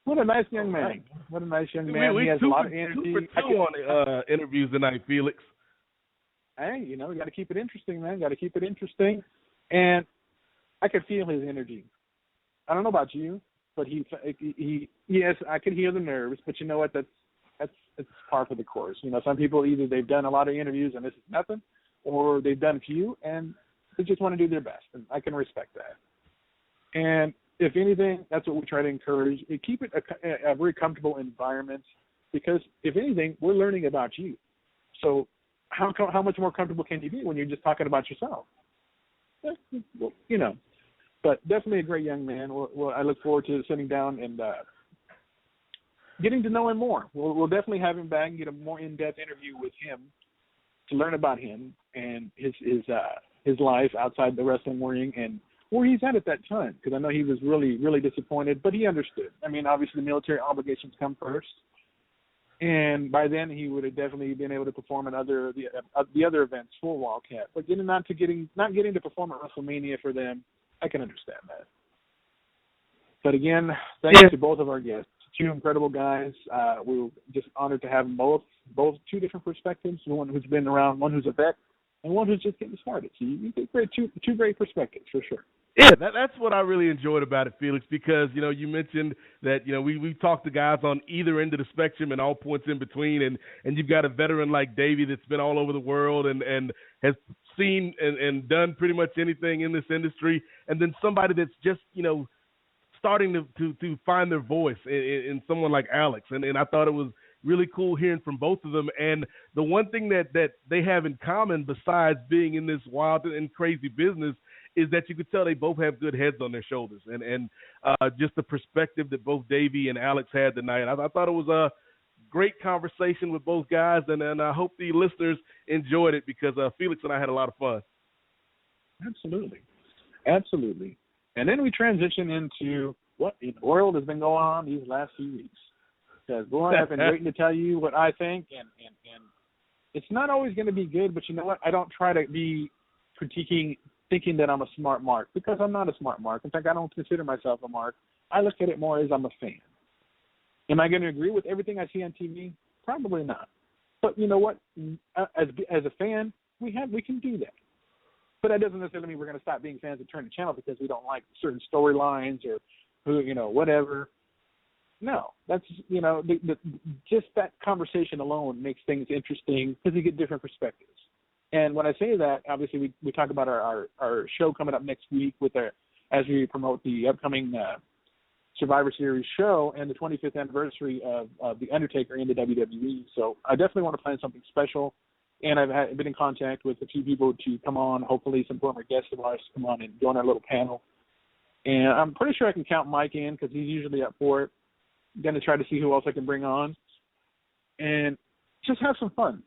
What a nice young man. What a nice young man. He has a lot of energy. On interviews tonight, Felix. Hey, we got to keep it interesting, man. Got to keep it interesting. And I could feel his energy. I don't know about you, but he yes, I could hear the nerves, but you know what? That's par for the course. Some people either they've done a lot of interviews and this is nothing, or they've done few and they just want to do their best, and I can respect that. And if anything, that's what we try to encourage. Keep it a very comfortable environment, because if anything, we're learning about you. So how much more comfortable can you be when you're just talking about yourself? Well, but definitely a great young man. Well, I look forward to sitting down and getting to know him more. We'll definitely have him back and get a more in-depth interview with him to learn about him and his life outside the wrestling ring and where he's at that time, because I know he was really, really disappointed, but he understood. I mean, obviously the military obligations come first, and by then he would have definitely been able to perform in the other events for Wildcat. But not getting to perform at WrestleMania for them, I can understand that. But again, thanks to both of our guests. Two incredible guys. We were just honored to have them both two different perspectives, one who's been around, one who's a vet, and one who's just getting started. So you get two great perspectives for sure. Yeah, that's what I really enjoyed about it, Felix, because, you mentioned that, we talked to guys on either end of the spectrum and all points in between, and you've got a veteran like Davey that's been all over the world and has seen and done pretty much anything in this industry, and then somebody that's just, starting to find their voice in someone like Alex. And I thought it was really cool hearing from both of them. And the one thing that they have in common, besides being in this wild and crazy business, is that you could tell they both have good heads on their shoulders, and just the perspective that both Davey and Alex had tonight. I thought it was a great conversation with both guys, and I hope the listeners enjoyed it, because Felix and I had a lot of fun. Absolutely. And then we transition into what in the world has been going on these last few weeks. Because, boy, I've been waiting to tell you what I think, and it's not always going to be good, but you know what? I don't try to be critiquing thinking that I'm a smart mark, because I'm not a smart mark. In fact, I don't consider myself a mark. I look at it more as I'm a fan. Am I going to agree with everything I see on TV? Probably not. But you know what? As a fan, we can do that. But that doesn't necessarily mean we're going to stop being fans and turn the channel because we don't like certain storylines or whatever. No, that's just that conversation alone makes things interesting because you get different perspectives. And when I say that, obviously we talk about our show coming up next week as we promote the upcoming Survivor Series show and the 25th anniversary of The Undertaker in the WWE. So I definitely want to plan something special. And I've been in contact with a few people to come on, hopefully some former guests of ours to come on and join our little panel. And I'm pretty sure I can count Mike in because he's usually up for it. I'm going to try to see who else I can bring on. And just have some fun,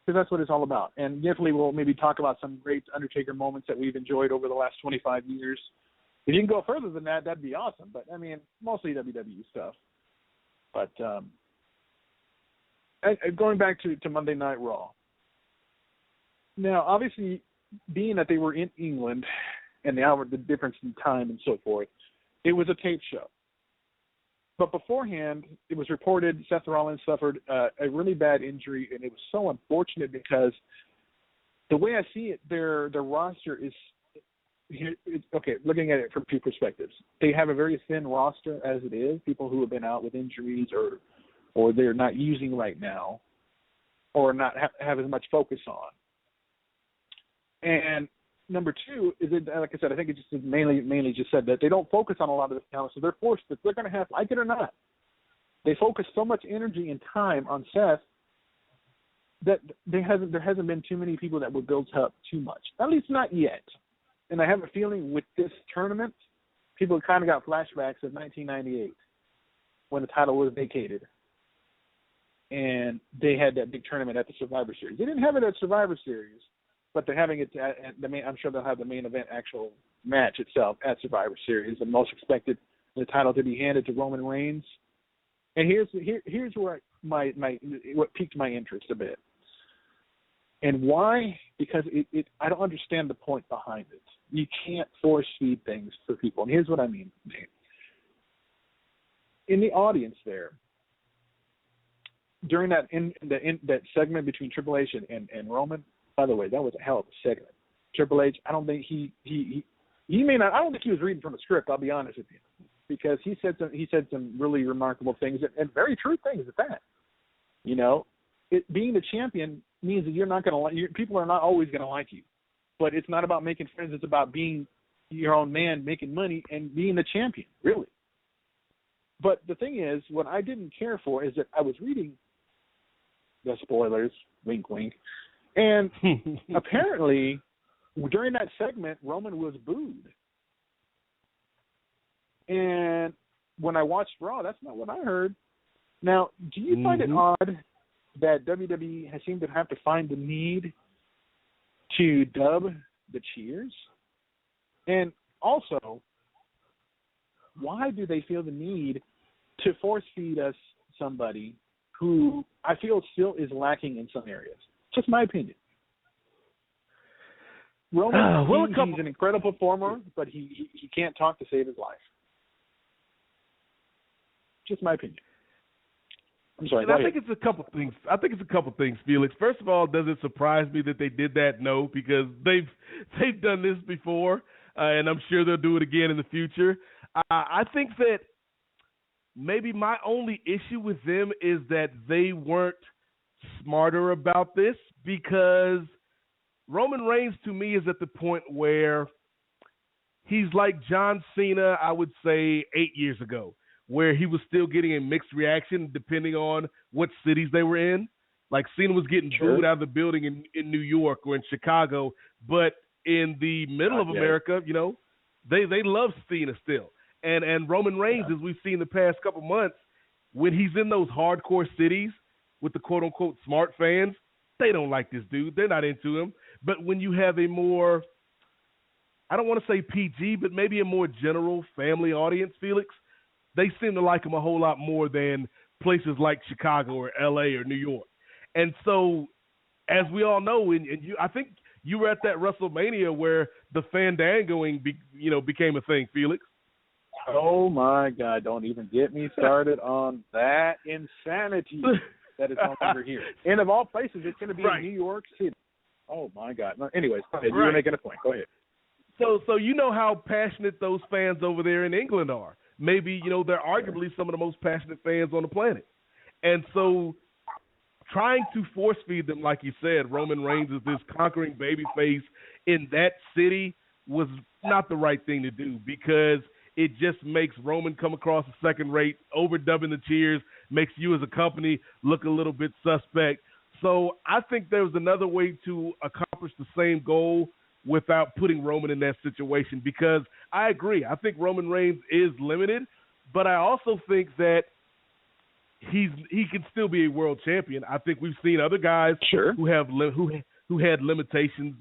because that's what it's all about. And definitely we'll maybe talk about some great Undertaker moments that we've enjoyed over the last 25 years. If you can go further than that, that'd be awesome. But, I mean, mostly WWE stuff. But going back to Monday Night Raw. Now, obviously, being that they were in England and the difference in time and so forth, it was a tape show. But beforehand, it was reported Seth Rollins suffered a really bad injury, and it was so unfortunate because the way I see it, their roster is okay. Looking at it from two perspectives, they have a very thin roster as it is. People who have been out with injuries or they're not using right now, or not have as much focus on. And number two is, like I said, I think it just mainly just said that they don't focus on a lot of this talent, so they're forced to, they're going to have, like it or not, they focus so much energy and time on Seth that there hasn't been too many people that would build up too much, at least not yet. And I have a feeling with this tournament, people kind of got flashbacks of 1998 when the title was vacated, and they had that big tournament at the Survivor Series. They didn't have it at Survivor Series, but they're having it at the main. I'm sure they'll have the main event actual match itself at Survivor Series. The most expected the title to be handed to Roman Reigns. And here's where what piqued my interest a bit. And why? Because I don't understand the point behind it. You can't force feed things for people. And here's what I mean. In the audience there, during that that segment between Triple H and Roman, by the way, that was a hell of a segment. Triple H, I don't think he may not. I don't think he was reading from a script. I'll be honest with you, because he said some really remarkable things and very true things at that. You know, being the champion means that you're not going to people are not always going to like you, but it's not about making friends. It's about being your own man, making money, and being the champion, really. But the thing is, what I didn't care for is that I was reading the spoilers, wink, wink, and apparently during that segment, Roman was booed. And when I watched Raw, that's not what I heard. Now, do you find it odd that WWE has seemed to have to find the need to dub the cheers? And also, why do they feel the need to force feed us somebody who I feel still is lacking in some areas? Just my opinion. Roman, he's an incredible performer, but he can't talk to save his life. Just my opinion. I'm sorry. I think it's a couple things. Felix. First of all, does it surprise me that they did that? No, because they've done this before, and I'm sure they'll do it again in the future. I think that maybe my only issue with them is that they weren't smarter about this, because Roman Reigns to me is at the point where he's like John Cena, I would say 8 years ago, where he was still getting a mixed reaction depending on what cities they were in. Like Cena was getting booed out of the building in New York or in Chicago, but in the middle of America, you know, they love Cena still. And Roman Reigns, as we've seen the past couple months, when he's in those hardcore cities with the quote-unquote smart fans, they don't like this dude. They're not into him. But when you have a more, I don't want to say PG, but maybe a more general family audience, Felix, they seem to like him a whole lot more than places like Chicago or L.A. or New York. And so, as we all know, I think you were at that WrestleMania where the fandangoing became a thing, Felix. Oh, my God. Don't even get me started on that insanity that is no longer here. And of all places, it's going to be in New York City. Oh, my God. Anyways, go ahead. You were making a point. Go ahead. So you know how passionate those fans over there in England are. Maybe, they're arguably some of the most passionate fans on the planet. And so trying to force feed them, like you said, Roman Reigns is this conquering babyface in that city was not the right thing to do, because it just makes Roman come across as second rate, overdubbing the cheers, makes you as a company look a little bit suspect. So I think there was another way to accomplish the same goal without putting Roman in that situation, because I agree. I think Roman Reigns is limited, but I also think that he can still be a world champion. I think we've seen other guys who had limitations,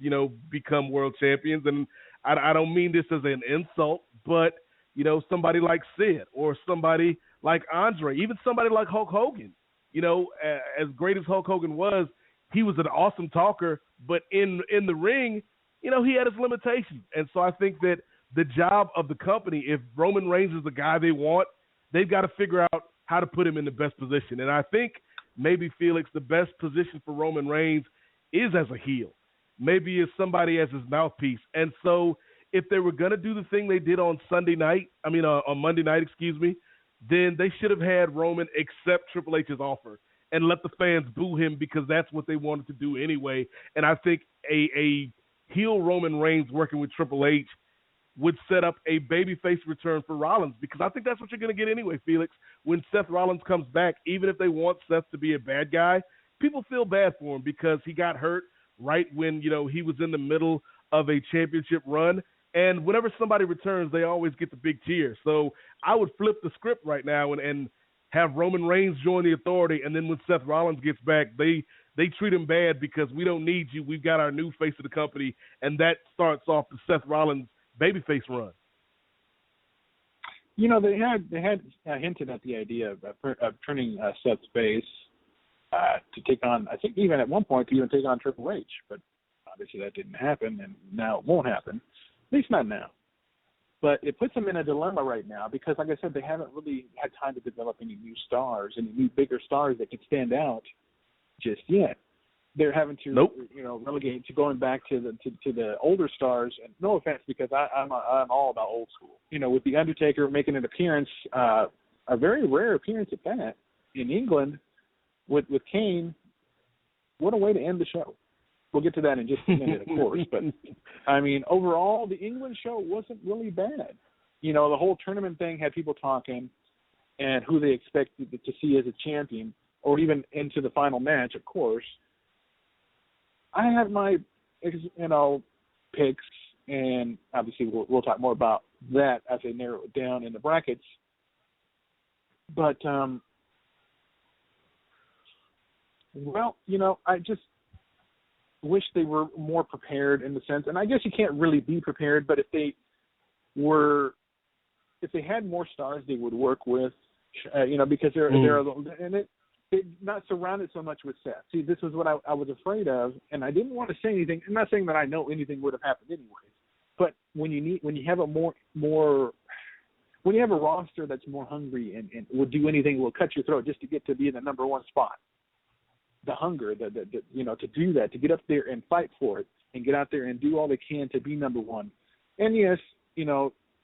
become world champions, and I don't mean this as an insult, but somebody like Sid or somebody like Andre, even somebody like Hulk Hogan. As great as Hulk Hogan was, he was an awesome talker, but in the ring, he had his limitations. And so I think that the job of the company, if Roman Reigns is the guy they want, they've got to figure out how to put him in the best position. And I think maybe, Felix, the best position for Roman Reigns is as a heel. maybe as somebody as his mouthpiece. And so if they were going to do the thing they did on Monday night, then they should have had Roman accept Triple H's offer and let the fans boo him because that's what they wanted to do anyway. And I think a heel Roman Reigns working with Triple H would set up a babyface return for Rollins, because I think that's what you're going to get anyway, Felix. When Seth Rollins comes back, even if they want Seth to be a bad guy, people feel bad for him because he got hurt right when, he was in the middle of a championship run. And whenever somebody returns, they always get the big cheer. So I would flip the script right now and have Roman Reigns join the Authority, and then when Seth Rollins gets back, they treat him bad because we don't need you. We've got our new face of the company, and that starts off the Seth Rollins babyface run. They had hinted at the idea of turning Seth's face to take on, I think even at one point, to even take on Triple H, but obviously that didn't happen, and now it won't happen, at least not now. But it puts them in a dilemma right now because, like I said, they haven't really had time to develop any new stars, any new bigger stars that can stand out just yet. They're having to, relegate to going back to the older stars. And no offense, because I'm all about old school. With the Undertaker making an appearance, a very rare appearance at that, in England with Kane. What a way to end the show. We'll get to that in just a minute, of course. But, overall, the England show wasn't really bad. The whole tournament thing had people talking and who they expected to see as a champion, or even into the final match, of course. I have my, picks, and obviously we'll talk more about that as they narrow it down in the brackets. But, I just wish they were more prepared in the sense, and I guess you can't really be prepared, but if they had more stars they would work with, because they're not surrounded so much with Seth. See, this is what I was afraid of, and I didn't want to say anything. I'm not saying that I know anything would have happened anyway, but when you have a when you have a roster that's more hungry and will do anything, will cut your throat just to get to be in the number one spot. The hunger, to do that, to get up there and fight for it, and get out there and do all they can to be number one. And yes,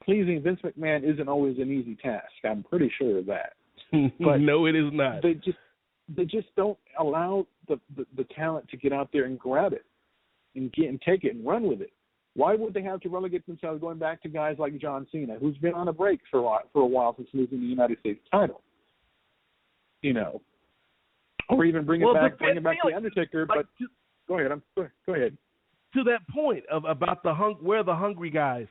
pleasing Vince McMahon isn't always an easy task. I'm pretty sure of that. But no, it is not. They just don't allow the talent to get out there and grab it and take it and run with it. Why would they have to relegate themselves going back to guys like John Cena, who's been on a break for a while since losing the United States title? Or even bring it back The Undertaker. But go ahead. Go ahead. To that point about where the hungry guys,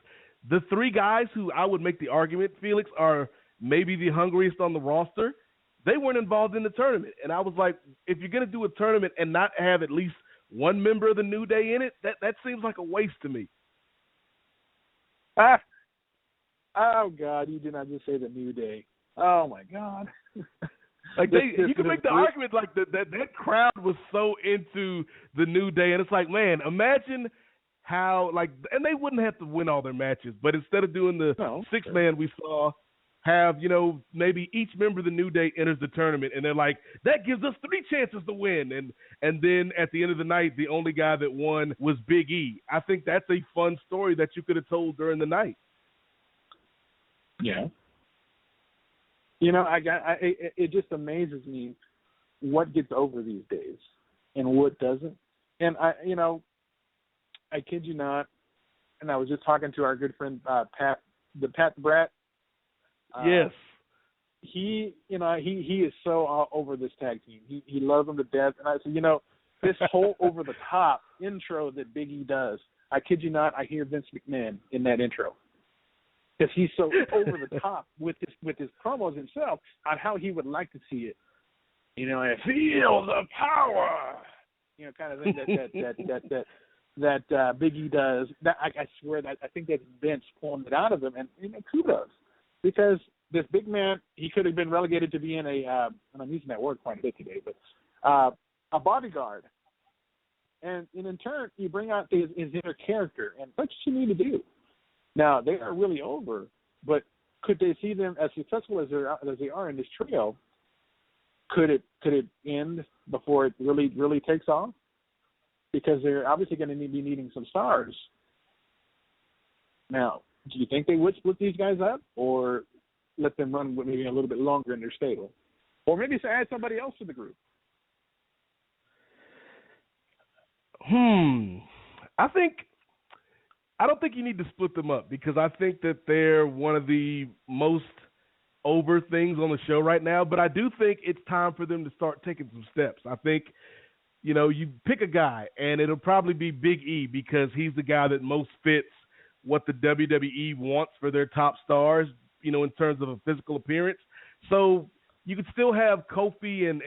the three guys who I would make the argument, Felix, are maybe the hungriest on the roster. They weren't involved in the tournament, and I was like, if you're going to do a tournament and not have at least one member of the New Day in it, that seems like a waste to me. Oh God, you did not just say the New Day. Oh my God. You can make the argument like that crowd was so into the New Day, and it's like, man, imagine how and they wouldn't have to win all their matches, but instead of doing the six-man we saw, have maybe each member of the New Day enters the tournament, and they're like, that gives us 3 chances to win, and then at the end of the night, the only guy that won was Big E. I think that's a fun story that you could have told during the night. Yeah. It just amazes me what gets over these days and what doesn't. And I kid you not, and I was just talking to our good friend Pat the Brat. Yes. He is so over this tag team. He loves them to death. And I said, this whole over the top intro that Big E does, I kid you not, I hear Vince McMahon in that intro. Because he's so over the top with his promos himself on how he would like to see it. Feel the power. Kind of thing that Big E does. That I swear that I think that's Vince pulling it out of him, and kudos, because this big man, he could have been relegated to being and I'm using that word quite a bit today, but a bodyguard, and in turn you bring out his inner character, and that's what you need to do. Now, they are really over, but could they see them as successful as they are in this trio? Could it end before it really takes off? because they're obviously going to be needing some stars. Now, do you think they would split these guys up, or let them run with maybe a little bit longer in their stable, or maybe add somebody else to the group? I don't think you need to split them up, because I think that they're one of the most over things on the show right now. But I do think it's time for them to start taking some steps. I think, you pick a guy, and it'll probably be Big E, because he's the guy that most fits what the WWE wants for their top stars, in terms of a physical appearance. So you could still have Kofi and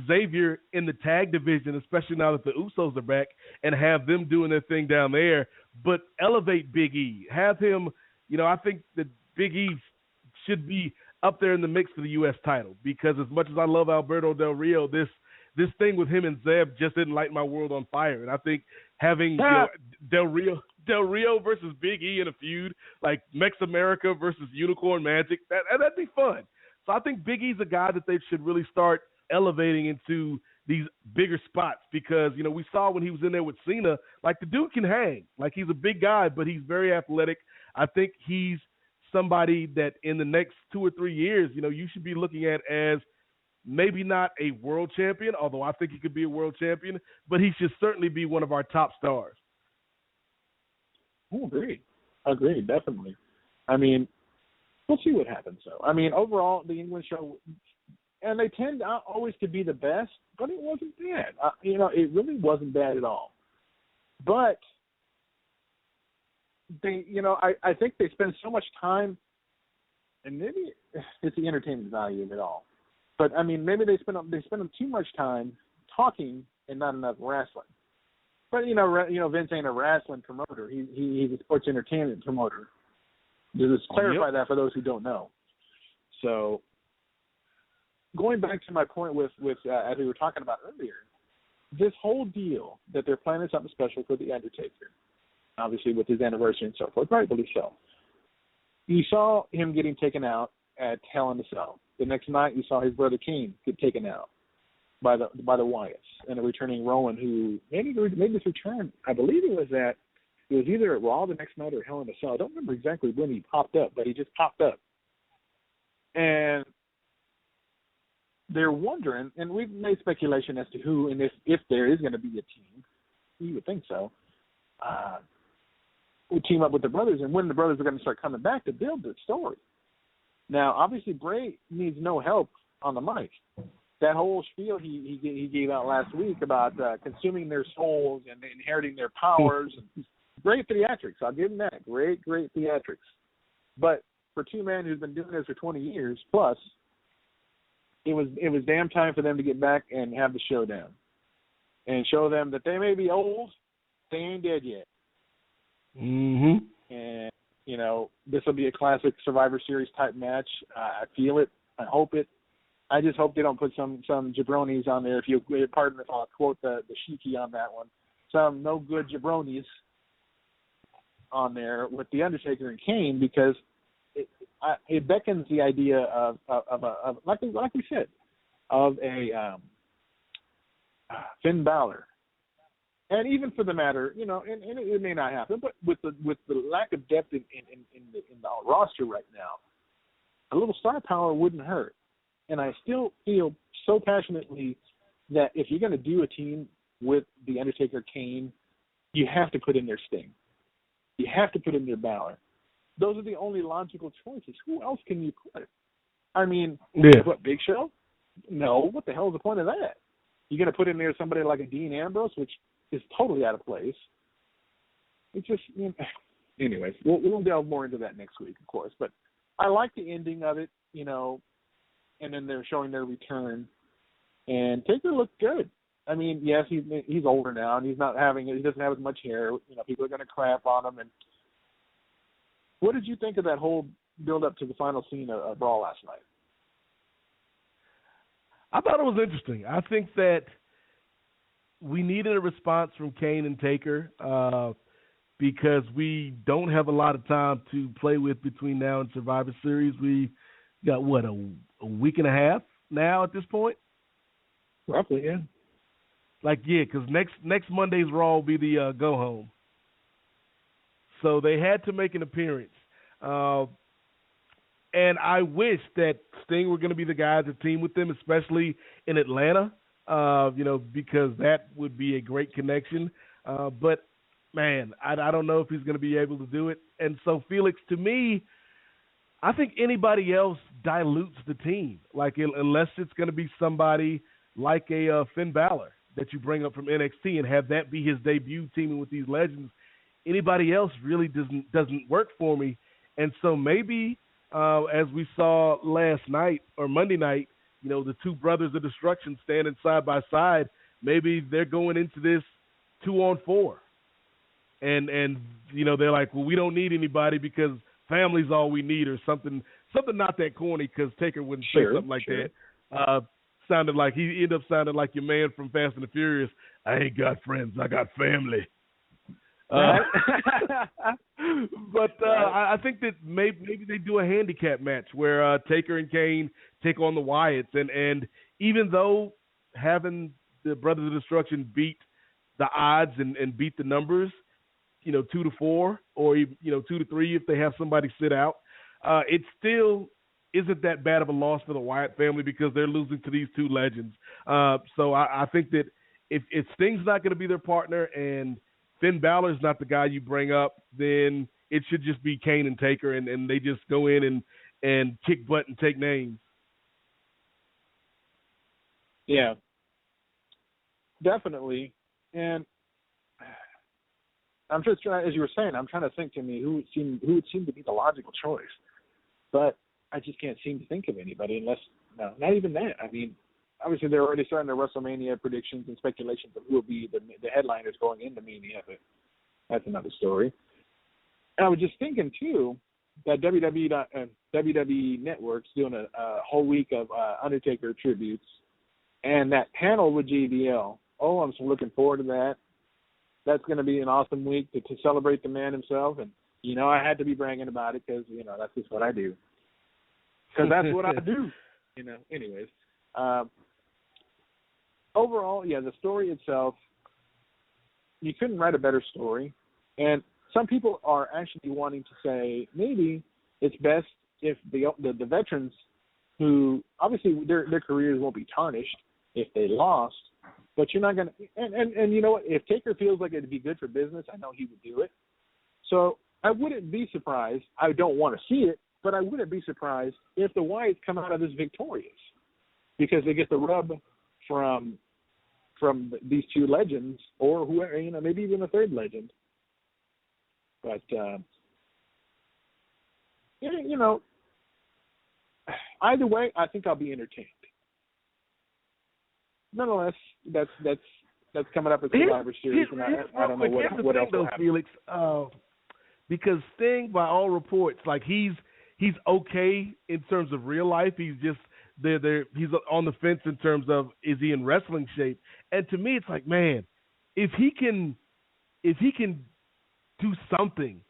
Xavier in the tag division, especially now that the Usos are back, and have them doing their thing down there, but elevate Big E. Have him, I think that Big E should be up there in the mix for the U.S. title, because as much as I love Alberto Del Rio, this thing with him and Zeb just didn't light my world on fire. And I think having Del Rio versus Big E in a feud, like Mex America versus Unicorn Magic, that'd be fun. So I think Big E's a guy that they should really start elevating into these bigger spots, because, we saw when he was in there with Cena, like, the dude can hang. Like, he's a big guy, but he's very athletic. I think he's somebody that in the next 2 or 3 years, you should be looking at as maybe not a world champion, although I think he could be a world champion, but he should certainly be one of our top stars. Agreed, definitely. I mean, we'll see what happens, though. I mean, overall, the England show, and they tend always to be the best, but it wasn't bad. It really wasn't bad at all. But they, I think they spend so much time, and maybe it's the entertainment value of it all. But I mean, maybe they spend too much time talking and not enough wrestling. But Vince ain't a wrestling promoter. He's a sports entertainment promoter. Just clarify that for those who don't know. So, going back to my point with as we were talking about earlier, this whole deal that they're planning something special for The Undertaker, obviously with his anniversary and so forth, rightfully so. You saw him getting taken out at Hell in a Cell. The next night, you saw his brother Kane get taken out by the Wyatts, and a returning Rowan who made his return. I believe it was either at Raw the next night or Hell in a Cell. I don't remember exactly when he popped up, but he just popped up. And they're wondering, and we've made speculation as to who, and if there is going to be a team, you would think so, would team up with the brothers, and when the brothers are going to start coming back to build the story. Now, obviously, Bray needs no help on the mic. That whole spiel he gave out last week about consuming their souls and inheriting their powers, great theatrics. I'll give him that. Great theatrics. But for two men who's been doing this for 20 years plus, it was damn time for them to get back and have the showdown and show them that they may be old, they ain't dead yet. Mm-hmm. And this will be a classic Survivor Series type match. I feel it. I hope it. I just hope they don't put some jabronis on there. If you pardon if I'll quote the Shiki on that one, some no good jabronis on there with the Undertaker and Kane, because it beckons the idea of like we said, of a Finn Balor. And even for the matter, and it may not happen, but with the lack of depth in the roster right now, a little star power wouldn't hurt. And I still feel so passionately that if you're going to do a team with The Undertaker, Kane, you have to put in their Sting. You have to put in their Balor. Those are the only logical choices. Who else can you put? I mean, what, Big Show? No. What the hell is the point of that? You're going to put in there somebody like a Dean Ambrose, which is totally out of place. It's just, anyways, we'll delve more into that next week, of course. But I like the ending of it, and then they're showing their return. And Taker looked good. I mean, yes, he's older now, and he doesn't have as much hair. People are going to crap on him. And what did you think of that whole build up to the final scene of Brawl last night? I thought it was interesting. I think that we needed a response from Kane and Taker because we don't have a lot of time to play with between now and Survivor Series. We got, a week and a half now at this point? Roughly, yeah. because next Monday's Raw will be the go home. So they had to make an appearance. And I wish that Sting were going to be the guy to team with them, especially in Atlanta, because that would be a great connection. But, man, I don't know if he's going to be able to do it. And so, Felix, to me, I think anybody else dilutes the team. Unless it's going to be somebody like a Finn Balor that you bring up from NXT and have that be his debut teaming with these legends, anybody else really doesn't work for me. And so maybe – as we saw last night or Monday night, the two brothers of destruction standing side by side, maybe they're going into this 2-on-4. And they're like, well, we don't need anybody because family's all we need, or something not that corny, because Taker wouldn't say something like that. Sounded like he ended up sounding like your man from Fast and the Furious. I ain't got friends, I got family. But I think that maybe they do a handicap match where Taker and Kane take on the Wyatts, and even though having the Brothers of Destruction beat the odds and beat the numbers, 2-4 or 2-3 if they have somebody sit out, it still isn't that bad of a loss for the Wyatt family because they're losing to these two legends. So I think that if Sting's not going to be their partner and Finn Balor's not the guy you bring up, then it should just be Kane and Taker, and they just go in and kick butt and take names. Yeah, definitely. And I'm just trying, as you were saying, I'm trying to think to me who would seem to be the logical choice, but I just can't seem to think of anybody not even that. I mean, obviously, they're already starting their WrestleMania predictions and speculations of who will be the headliners going into Mania, but that's another story. And I was just thinking, too, that WWE Network's doing a whole week of Undertaker tributes, and that panel with JBL. Oh, I'm so looking forward to that. That's going to be an awesome week to celebrate the man himself. And, I had to be bragging about it because, that's just what I do. Because that's what I do. Anyways. Overall, yeah, the story itself, you couldn't write a better story. And some people are actually wanting to say maybe it's best if the veterans who, obviously their careers won't be tarnished if they lost, but you're not going to, and you know what, if Taker feels like it'd be good for business, I know he would do it. So I wouldn't be surprised. I don't want to see it, but I wouldn't be surprised if the Wyatts come out of this victorious because they get the rub from these two legends, or whoever, maybe even a third legend. But either way, I think I'll be entertained. Nonetheless, that's coming up at Survivor Series, and I don't know what else will happen. Felix, because Sting, by all reports, he's okay in terms of real life. He's just he's on the fence in terms of is he in wrestling shape. And to me, it's like, man, if he can do something,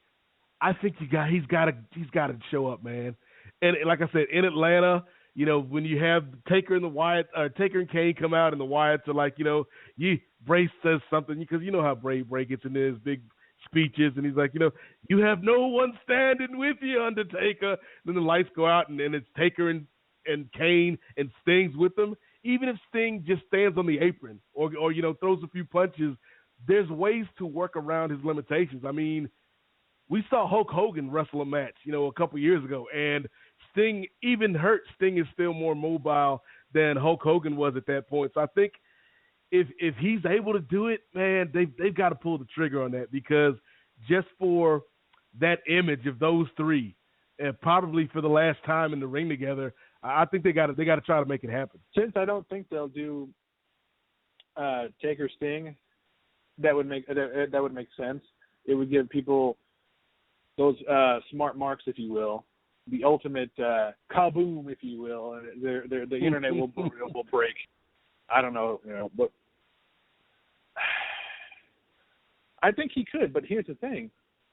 I think he's got to show up, man. And like I said, in Atlanta, when you have Taker and the Wyatt, Taker and Kane come out, and the Wyatts are like, Bray says something because you know how Bray gets into his big speeches, and he's like, you have no one standing with you, Undertaker. And then the lights go out, and it's Taker and Kane and Sting's with them. Even if Sting just stands on the apron or throws a few punches, there's ways to work around his limitations. I mean, we saw Hulk Hogan wrestle a match, a couple years ago, and Sting, even hurt, Sting is still more mobile than Hulk Hogan was at that point. So I think if he's able to do it, man, they've got to pull the trigger on that, because just for that image of those three, and probably for the last time in the ring together, I think they got to try to make it happen. Since I don't think they'll do Taker Sting, that would make sense. It would give people those smart marks, if you will, the ultimate kaboom, if you will. The internet will break. I don't know, but I think he could. But here's the thing: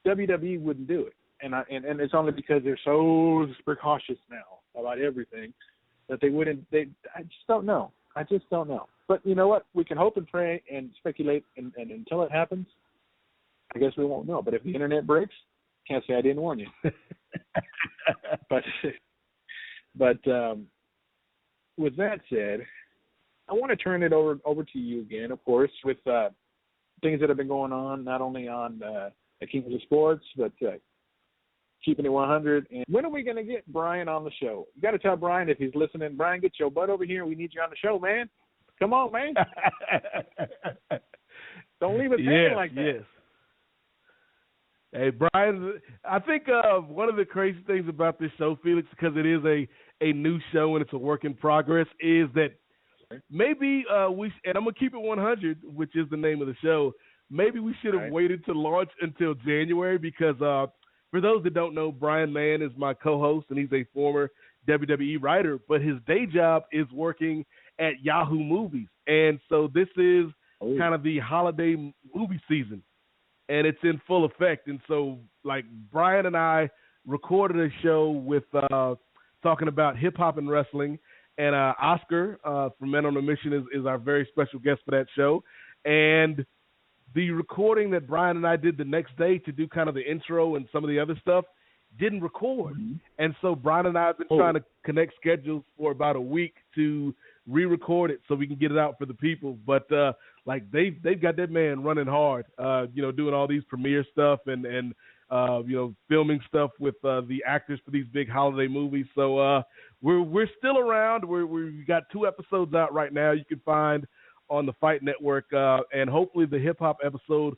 WWE wouldn't do it, and it's only because they're so precautious now about everything that they wouldn't. I just don't know. I just don't know. But you know what? We can hope and pray and speculate, and until it happens, I guess we won't know. But if the internet breaks, can't say I didn't warn you. But with that said, I want to turn it over to you again, of course, with things that have been going on, not only on the Kings of Sports, but keeping it 100. And when are we going to get Brian on the show? You got to tell Brian if he's listening. Brian, get your butt over here. We need you on the show, man. Come on, man. Don't leave us hanging like that. Yes. Hey, Brian, I think one of the crazy things about this show, Felix, because it is a new show and it's a work in progress, is that maybe and I'm going to keep it 100, which is the name of the show, maybe we should have waited to launch until January because for those that don't know, Brian Mann is my co-host and he's a former WWE writer, but his day job is working at Yahoo Movies. And so this is kind of the holiday movie season. And it's in full effect. And so, like, Brian and I recorded a show with talking about hip-hop and wrestling. And Oscar from Men on a Mission is our very special guest for that show. And the recording that Brian and I did the next day to do kind of the intro and some of the other stuff didn't record. Mm-hmm. And so Brian and I have been trying to connect schedules for about a week to re-record it so we can get it out for the people. But like they've got that man running hard, doing all these premiere stuff and filming stuff with the actors for these big holiday movies. So we're still around. We got 2 episodes out right now. You can find on the Fight Network, and hopefully the hip hop episode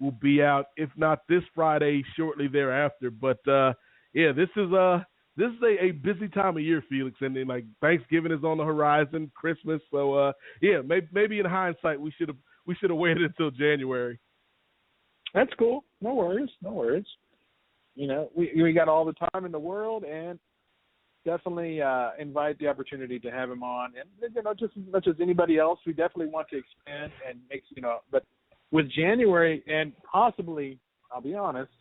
will be out, if not this Friday, shortly thereafter. But this is a busy time of year, Felix, and then like Thanksgiving is on the horizon, Christmas. So maybe in hindsight we should have waited until January. That's cool. No worries. You know, we got all the time in the world, and definitely invite the opportunity to have him on. And just as much as anybody else, we definitely want to expand and make But with January and possibly, I'll be honest,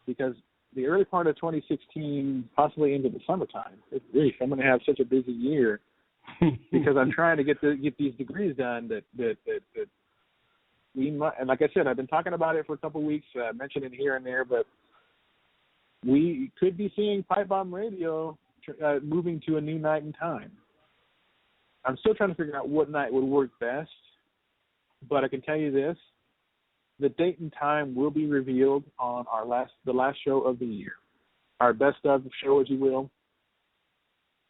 because the early part of 2016, possibly into the summertime. I'm going to have such a busy year because I'm trying to get these degrees done that we might. And like I said, I've been talking about it for a couple of weeks, mentioning it here and there, but we could be seeing Pipebomb Radio moving to a new night and time. I'm still trying to figure out what night would work best, but I can tell you this. The date and time will be revealed on the last show of the year. Our best of show, as you will.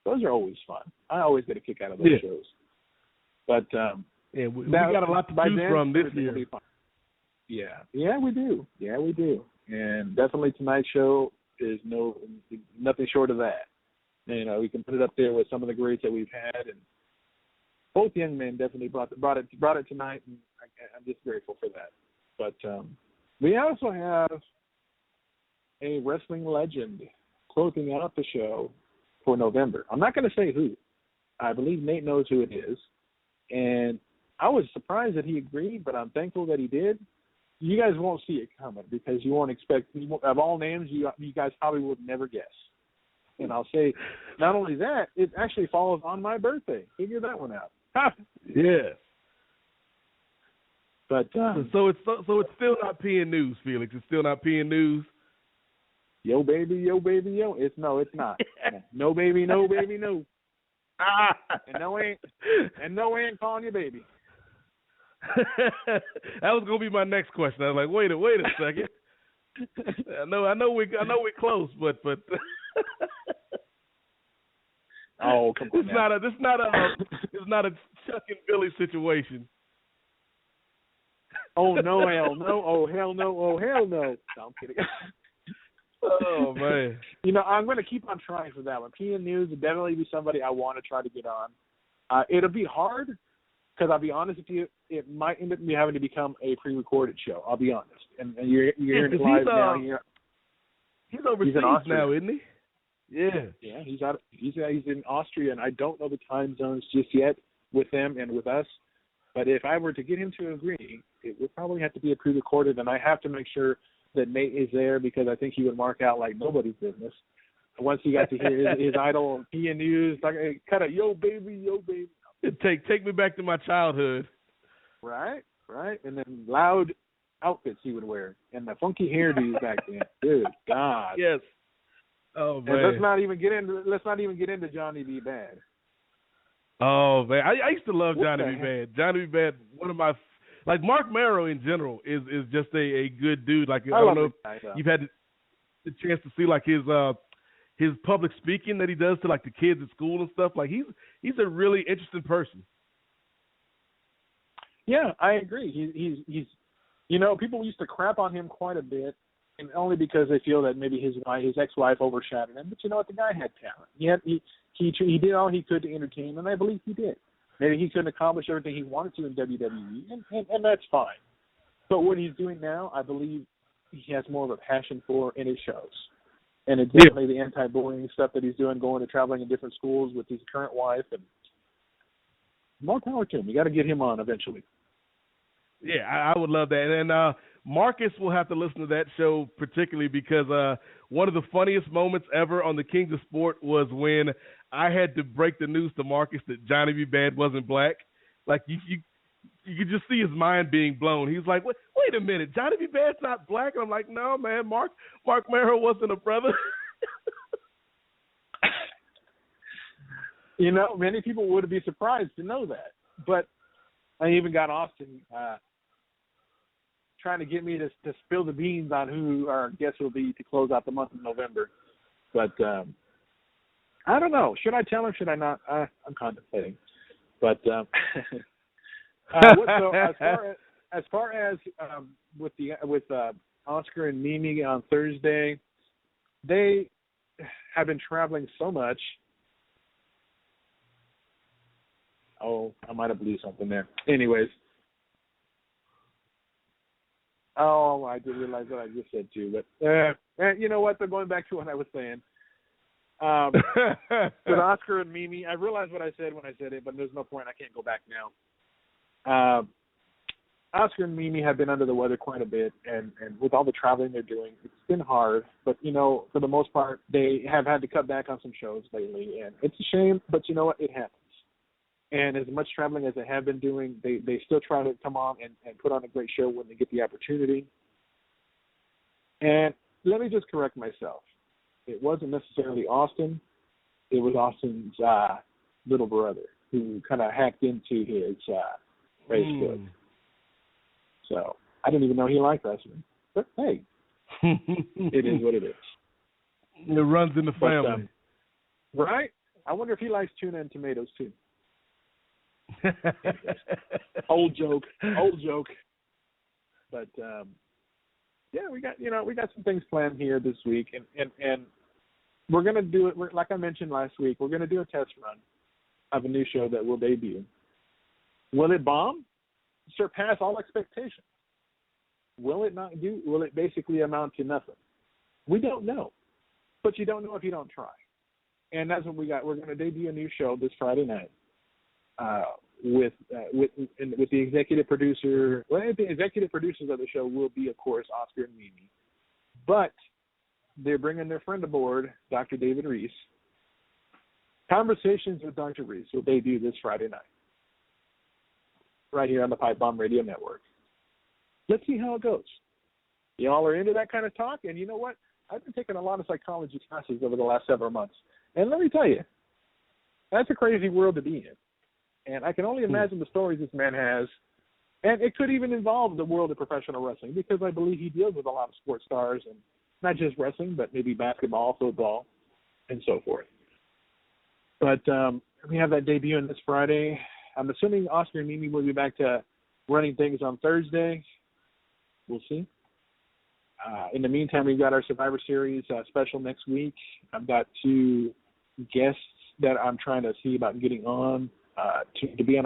Those are always fun. I always get a kick out of those shows. But we got a lot to choose from this year. Yeah, we do. And definitely tonight's show is nothing short of that. We can put it up there with some of the greats that we've had, and both young men definitely brought it tonight, and I'm just grateful for that. But we also have a wrestling legend closing out the show for November. I'm not going to say who. I believe Nate knows who it is. And I was surprised that he agreed, but I'm thankful that he did. You guys won't see it coming because you won't expect – of all names, you guys probably would never guess. And I'll say, not only that, it actually falls on my birthday. Figure that one out. Yeah. But so it's still not PN News, Felix. It's still not PN News. Yo baby, yo. It's not. No baby, no. And no ain't calling you baby. That was gonna be my next question. I was like, wait a second. I know we're close, but oh, come on. It's not a Chuck and Billy situation. Oh, no, hell no. Oh, hell no. Oh, hell no. No, I'm kidding. Oh, man. I'm going to keep on trying for that one. PN News would definitely be somebody I want to try to get on. It'll be hard because I'll be honest with you, it might end up having to become a pre-recorded show. I'll be honest. And you're hearing it live now. He's overseas now, isn't he? Yeah. Yeah, he's in Austria, and I don't know the time zones just yet with them and with us. But if I were to get him to agree, it would probably have to be a pre-recorded, and I have to make sure that Nate is there because I think he would mark out like nobody's business. And once he got to hear his idol PN News, like, hey, cut it, yo baby. Take me back to my childhood. Right. And then loud outfits he would wear, and the funky hairdos back then. Good God. Yes. Oh man. And let's not even get into Johnny B. Bad. Oh man, I used to love What Johnny the B. heck? Bad. Johnny B. Bad, one of my Mark Marrow in general is just a good dude. Like I don't know if you've had the chance to see like his public speaking that he does to like the kids at school and stuff. Like he's a really interesting person. Yeah, I agree. He's people used to crap on him quite a bit, and only because they feel that maybe his ex-wife overshadowed him. But you know what? The guy had talent. He did all he could to entertain, and I believe he did. Maybe he couldn't accomplish everything he wanted to in WWE, and that's fine. But what he's doing now, I believe he has more of a passion for in his shows. And it's definitely the anti-bullying stuff that he's doing, going to traveling in different schools with his current wife. And more power to him. We got to get him on eventually. Yeah, I would love that. And Marcus will have to listen to that show particularly because one of the funniest moments ever on the Kings of Sport was when I had to break the news to Marcus that Johnny B. Bad wasn't black. Like you could just see his mind being blown. He's like, wait a minute, Johnny B. Bad's not black? And I'm like, no, man, Mark Marrow wasn't a brother. Many people would be surprised to know that. But I even got Austin trying to get me to spill the beans on who our guest will be to close out the month of November. But I don't know. Should I tell him? Should I not? I'm contemplating. But so as far as with Oscar and Mimi on Thursday, they have been traveling so much. Oh, I might have blew something there. Anyways. Oh, I did realize what I just said too. But you know what? They're going back to what I was saying. With Oscar and Mimi, I realized what I said when I said it, but there's no point. I can't go back now. Oscar and Mimi have been under the weather quite a bit, and with all the traveling they're doing, it's been hard. But, for the most part, they have had to cut back on some shows lately, and it's a shame, but you know what? It happens. And as much traveling as they have been doing, they still try to come on and put on a great show when they get the opportunity. And let me just correct myself. It wasn't necessarily Austin. It was Austin's little brother who kind of hacked into his Facebook. So I didn't even know he liked wrestling. But, hey, it is what it is. It runs in the family. Right? I wonder if he likes tuna and tomatoes, too. Old joke. But we got some things planned here this week, and we're gonna do it. Like I mentioned last week, we're gonna do a test run of a new show that will debut. Will it bomb? Surpass all expectations? Will it not do? Will it basically amount to nothing? We don't know, but you don't know if you don't try. And that's what we got. We're gonna debut a new show this Friday night. With the executive producer. Well, the executive producers of the show will be, of course, Oscar and Mimi, but they're bringing their friend aboard, Dr. David Reese. Conversations with Dr. Reese will debut this Friday night, right here on the Pipebomb Radio Network. Let's see how it goes. Y'all are into that kind of talk, and you know what? I've been taking a lot of psychology classes over the last several months, and let me tell you, that's a crazy world to be in. And I can only imagine the stories this man has. And it could even involve the world of professional wrestling because I believe he deals with a lot of sports stars, and not just wrestling, but maybe basketball, football, and so forth. But we have that debuting this Friday. I'm assuming Oscar and Mimi will be back to running things on Thursday. We'll see. In the meantime, we've got our Survivor Series special next week. I've got 2 guests that I'm trying to see about getting on. To be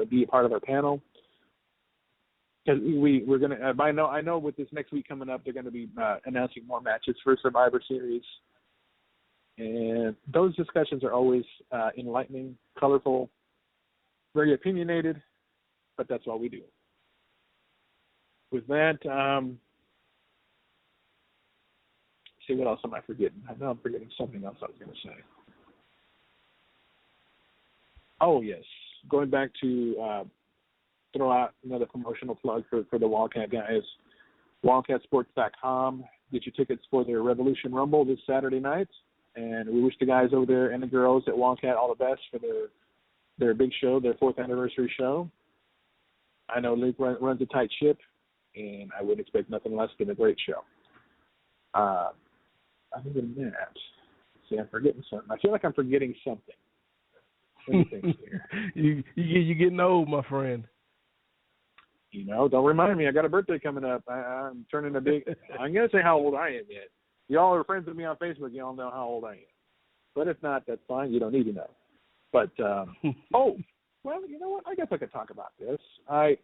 be a part of our panel, because we're gonna. I know with this next week coming up, they're going to be announcing more matches for Survivor Series, and those discussions are always enlightening, colorful, very opinionated, but that's all we do. With that, see what else am I forgetting? I know I'm forgetting something else I was going to say. Oh, yes. going back to throw out another promotional plug for the Wildcat guys. WildcatSports.com. Get your tickets for their Revolution Rumble this Saturday night. And we wish the guys over there and the girls at Wildcat all the best for their big show, their 4th anniversary show. I know Luke runs a tight ship, and I wouldn't expect nothing less than a great show. Other than that, see, I'm forgetting something. I feel like I'm forgetting something. What do you think here? You're getting old, my friend. You know, don't remind me. I got a birthday coming up. I'm turning a big. I'm gonna say how old I am yet. Y'all are friends with me on Facebook. Y'all know how old I am. But if not, that's fine. You don't need to know. But oh, well, you know what? I guess I could talk about this. I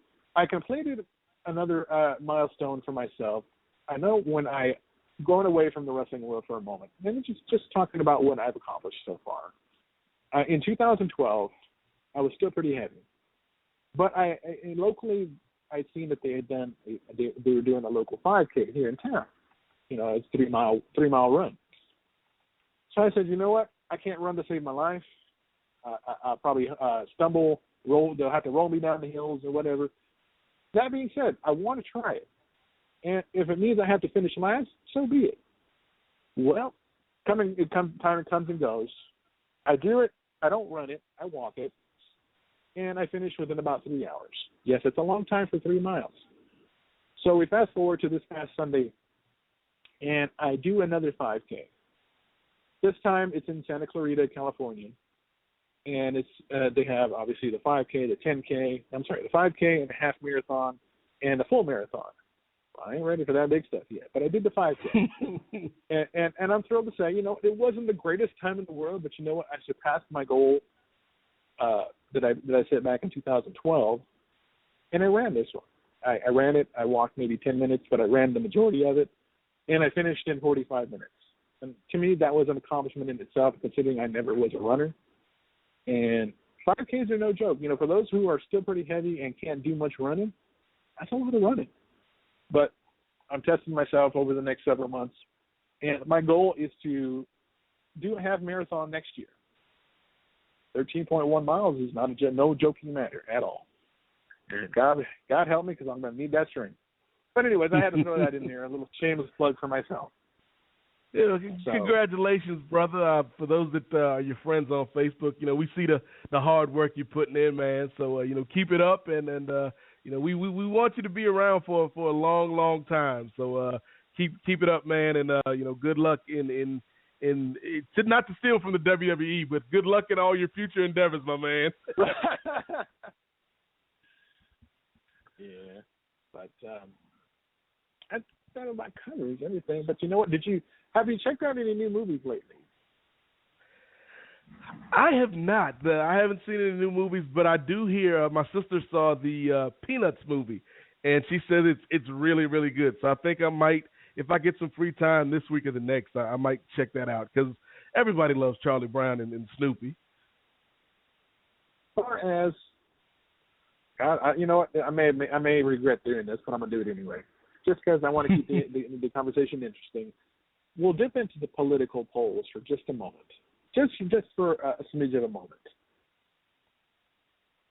completed another milestone for myself. I know when I going away from the wrestling world for a moment, and just talking about what I've accomplished so far. In 2012, I was still pretty heavy, but locally I'd seen that they had done they were doing a local 5K here in town. You know, it's 3 mile run. So I said, you know what? I can't run to save my life. I'll probably stumble, roll. They'll have to roll me down the hills or whatever. That being said, I want to try it. And if it means I have to finish last, so be it. Well, time comes and goes. I do it. I don't run it. I walk it. And I finish within about 3 hours. Yes, it's a long time for 3 miles. So we fast forward to this past Sunday, and I do another 5K. This time it's in Santa Clarita, California. And it's they have, obviously, the 5K, the 10K, the 5K and a half marathon and the full marathon. I ain't ready for that big stuff yet, but I did the 5K. and I'm thrilled to say, you know, it wasn't the greatest time in the world, but you know what? I surpassed my goal that I set back in 2012, and I ran this one. I ran it. I walked maybe 10 minutes, but I ran the majority of it, and I finished in 45 minutes. And to me, that was an accomplishment in itself, considering I never was a runner. And 5Ks are no joke. You know, for those who are still pretty heavy and can't do much running, that's a lot of running. But I'm testing myself over the next several months. And my goal is to do a half marathon next year. 13.1 miles is no joking matter at all. And God help me, because I'm going to need that strength. But anyways, I had to throw that in there, a little shameless plug for myself. Yeah, congratulations, brother. For those that are your friends on Facebook, you know, we see the hard work you're putting in, man. So, you know, keep it up, and you know, we want you to be around for a long, long time. So keep it up, man, and you know, good luck in not to steal from the WWE, but good luck in all your future endeavors, my man. Yeah, but I thought about covers, everything. But you know what? Have you checked out any new movies lately? I have not. I haven't seen any new movies, but I do hear my sister saw the Peanuts movie, and she said it's really, really good. So I think I might, if I get some free time this week or the next, I might check that out, because everybody loves Charlie Brown and Snoopy. As far as, you know what, I may regret doing this, but I'm gonna do it anyway, just because I want to keep the conversation interesting. We'll dip into the political polls for just a moment. Just for a smidge of a moment.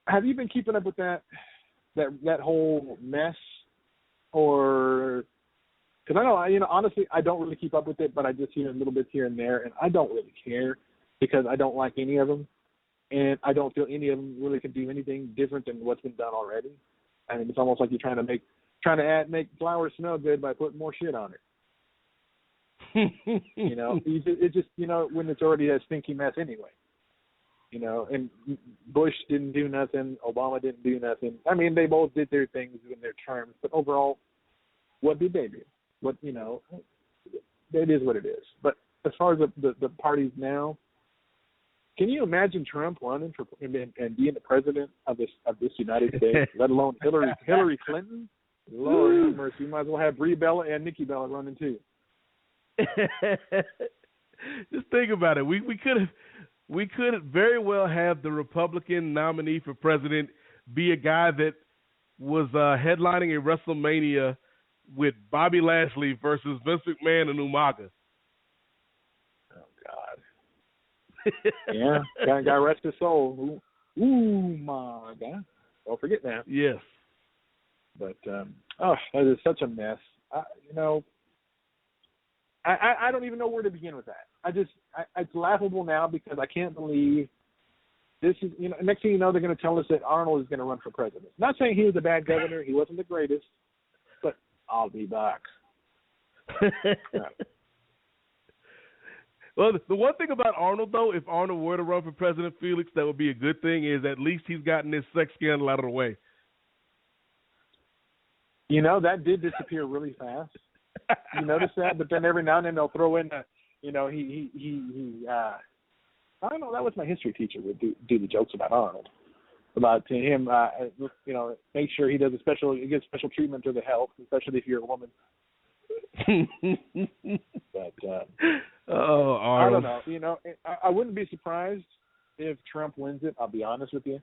Have you been keeping up with that whole mess, or because I know, you know, honestly, I don't really keep up with it, but I just hear a little bit here and there, and I don't really care, because I don't like any of them, and I don't feel any of them really can do anything different than what's been done already. I mean, it's almost like you're trying to make flowers smell good by putting more shit on it. You know, it just, you know, when it's already a stinky mess anyway. You know, and Bush didn't do nothing, Obama didn't do nothing. I mean, they both did their things in their terms, but overall, what did they do? What, you know, it is what it is. But as far as the parties now, can you imagine Trump running for and being the president of this United States, let alone Hillary Clinton? Lord have mercy, you might as well have Brie Bella and Nikki Bella running too. Just think about it. We could very well have the Republican nominee for president be a guy that was headlining a WrestleMania with Bobby Lashley versus Vince McMahon and Umaga. Oh God. Yeah, God rest his soul. My God. Don't forget that. Yes. But, that is such a mess. I don't even know where to begin with that. It's laughable now because I can't believe this is, next thing you know, they're going to tell us that Arnold is going to run for president. Not saying he was a bad governor. He wasn't the greatest, but I'll be back. Well, the one thing about Arnold, though, if Arnold were to run for president, Felix, that would be a good thing, is at least he's gotten this sex scandal out of the way. That did disappear really fast. You notice that? But then every now and then they'll throw in, I don't know, that was my history teacher would do the jokes about Arnold. About to him, make sure he gives special treatment to the health, especially if you're a woman. But Arnold. I don't know. I wouldn't be surprised if Trump wins it. I'll be honest with you.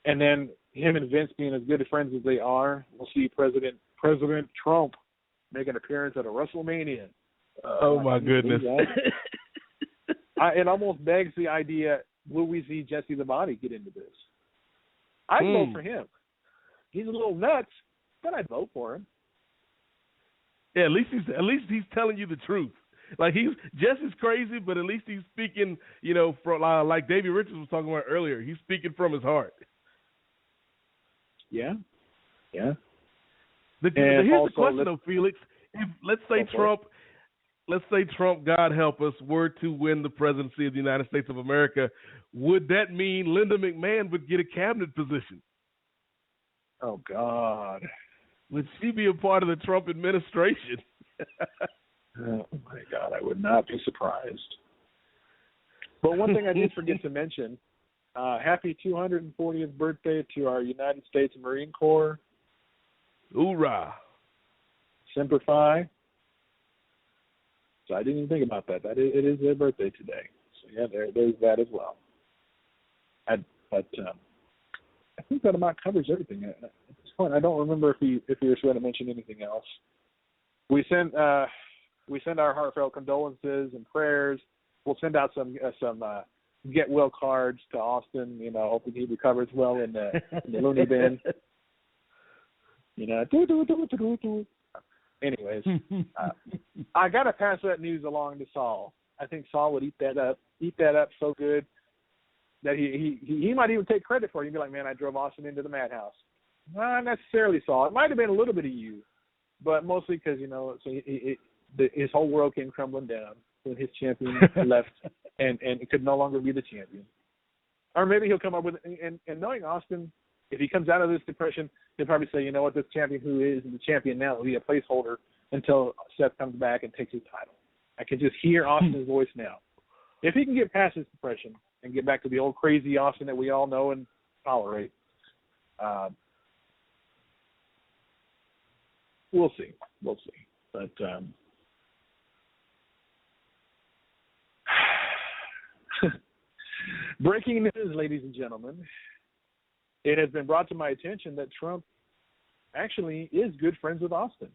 And then him and Vince being as good of friends as they are, we'll see President Trump make an appearance at a WrestleMania. Oh my goodness! It almost begs the idea: will we see Jesse the Body get into this? I'd vote for him. He's a little nuts, but I'd vote for him. Yeah, at least he's telling you the truth. Like Jesse's crazy, but at least he's speaking, from like Davey Richards was talking about earlier. He's speaking from his heart. Yeah. Here's the question, though, Felix. If let's say Trump, God help us, were to win the presidency of the United States of America, would that mean Linda McMahon would get a cabinet position? Oh God. Would she be a part of the Trump administration? Oh, my God, I would not be surprised. But one thing I did forget to mention, happy 240th birthday to our United States Marine Corps. Hoorah. Semper Fi. So I didn't even think about that. It is their birthday today. So, yeah, there's that as well. I think that about covers everything at this point. I don't remember if you were going to mention anything else. We send our heartfelt condolences and prayers. We'll send out some get well cards to Austin. Hoping he recovers well in the loony bin. Anyways, I gotta pass that news along to Saul. I think Saul would eat that up so good that he might even take credit for it. He'd be like, "Man, I drove Austin into the madhouse." Not necessarily, Saul. It might have been a little bit of you, but mostly because his whole world came crumbling down when his champion left and could no longer be the champion. Or maybe he'll come up with and knowing Austin, if he comes out of this depression, he'll probably say, this champion who is the champion now will be a placeholder until Seth comes back and takes his title. I can just hear Austin's voice now. If he can get past his depression and get back to the old crazy Austin that we all know and tolerate, we'll see. But breaking news, ladies and gentlemen. It has been brought to my attention that Trump actually is good friends with Austin.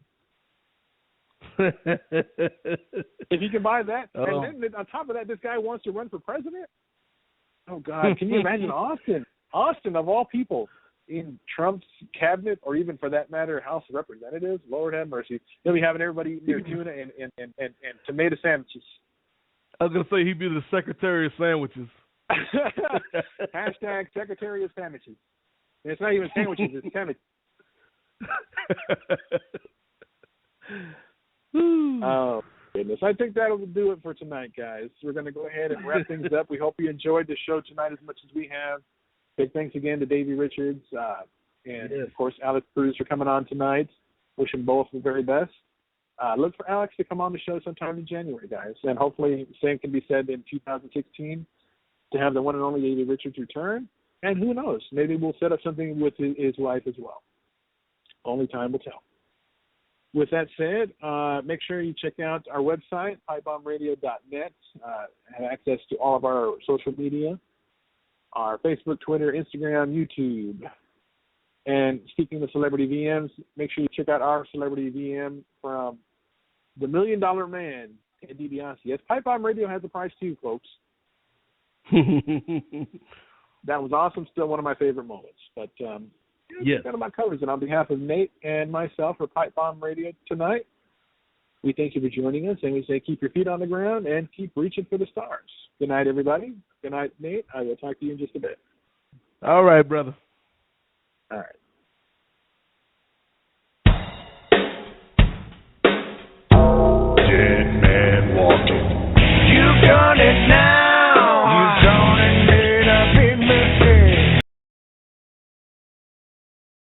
If you can buy that, and then on top of that, this guy wants to run for president? Oh, God, can you imagine Austin? Austin, of all people, in Trump's cabinet, or even for that matter, House of Representatives, Lord have mercy. He'll be having everybody eating their tuna and tomato sandwiches. I was going to say he'd be the Secretary of Sandwiches. Hashtag Secretary of Sandwiches. And it's not even sandwiches, it's sandwiches. Oh, goodness. I think that'll do it for tonight, guys. We're going to go ahead and wrap things up. We hope you enjoyed the show tonight as much as we have. Big thanks again to Davey Richards and, of course, Alex Cruz for coming on tonight. Wish them both the very best. Look for Alex to come on the show sometime in January, guys. And hopefully the same can be said in 2016 to have the one and only Davey Richards return. And who knows, maybe we'll set up something with his wife as well. Only time will tell. With that said, make sure you check out our website, pipebombradio.net. Have access to all of our social media, our Facebook, Twitter, Instagram, YouTube. And speaking of celebrity VMs, make sure you check out our celebrity VM from the $1 Million Man, Ted DiBiase. Yes, Pipe Bomb Radio has a price too, folks. that was awesome. Still one of my favorite moments. But yes, kind of my covers. And on behalf of Nate and myself for Pipe Bomb Radio tonight, we thank you for joining us, and we say keep your feet on the ground and keep reaching for the stars. Good night, everybody. Good night, Nate. I will talk to you in just a bit. All right, brother. All right.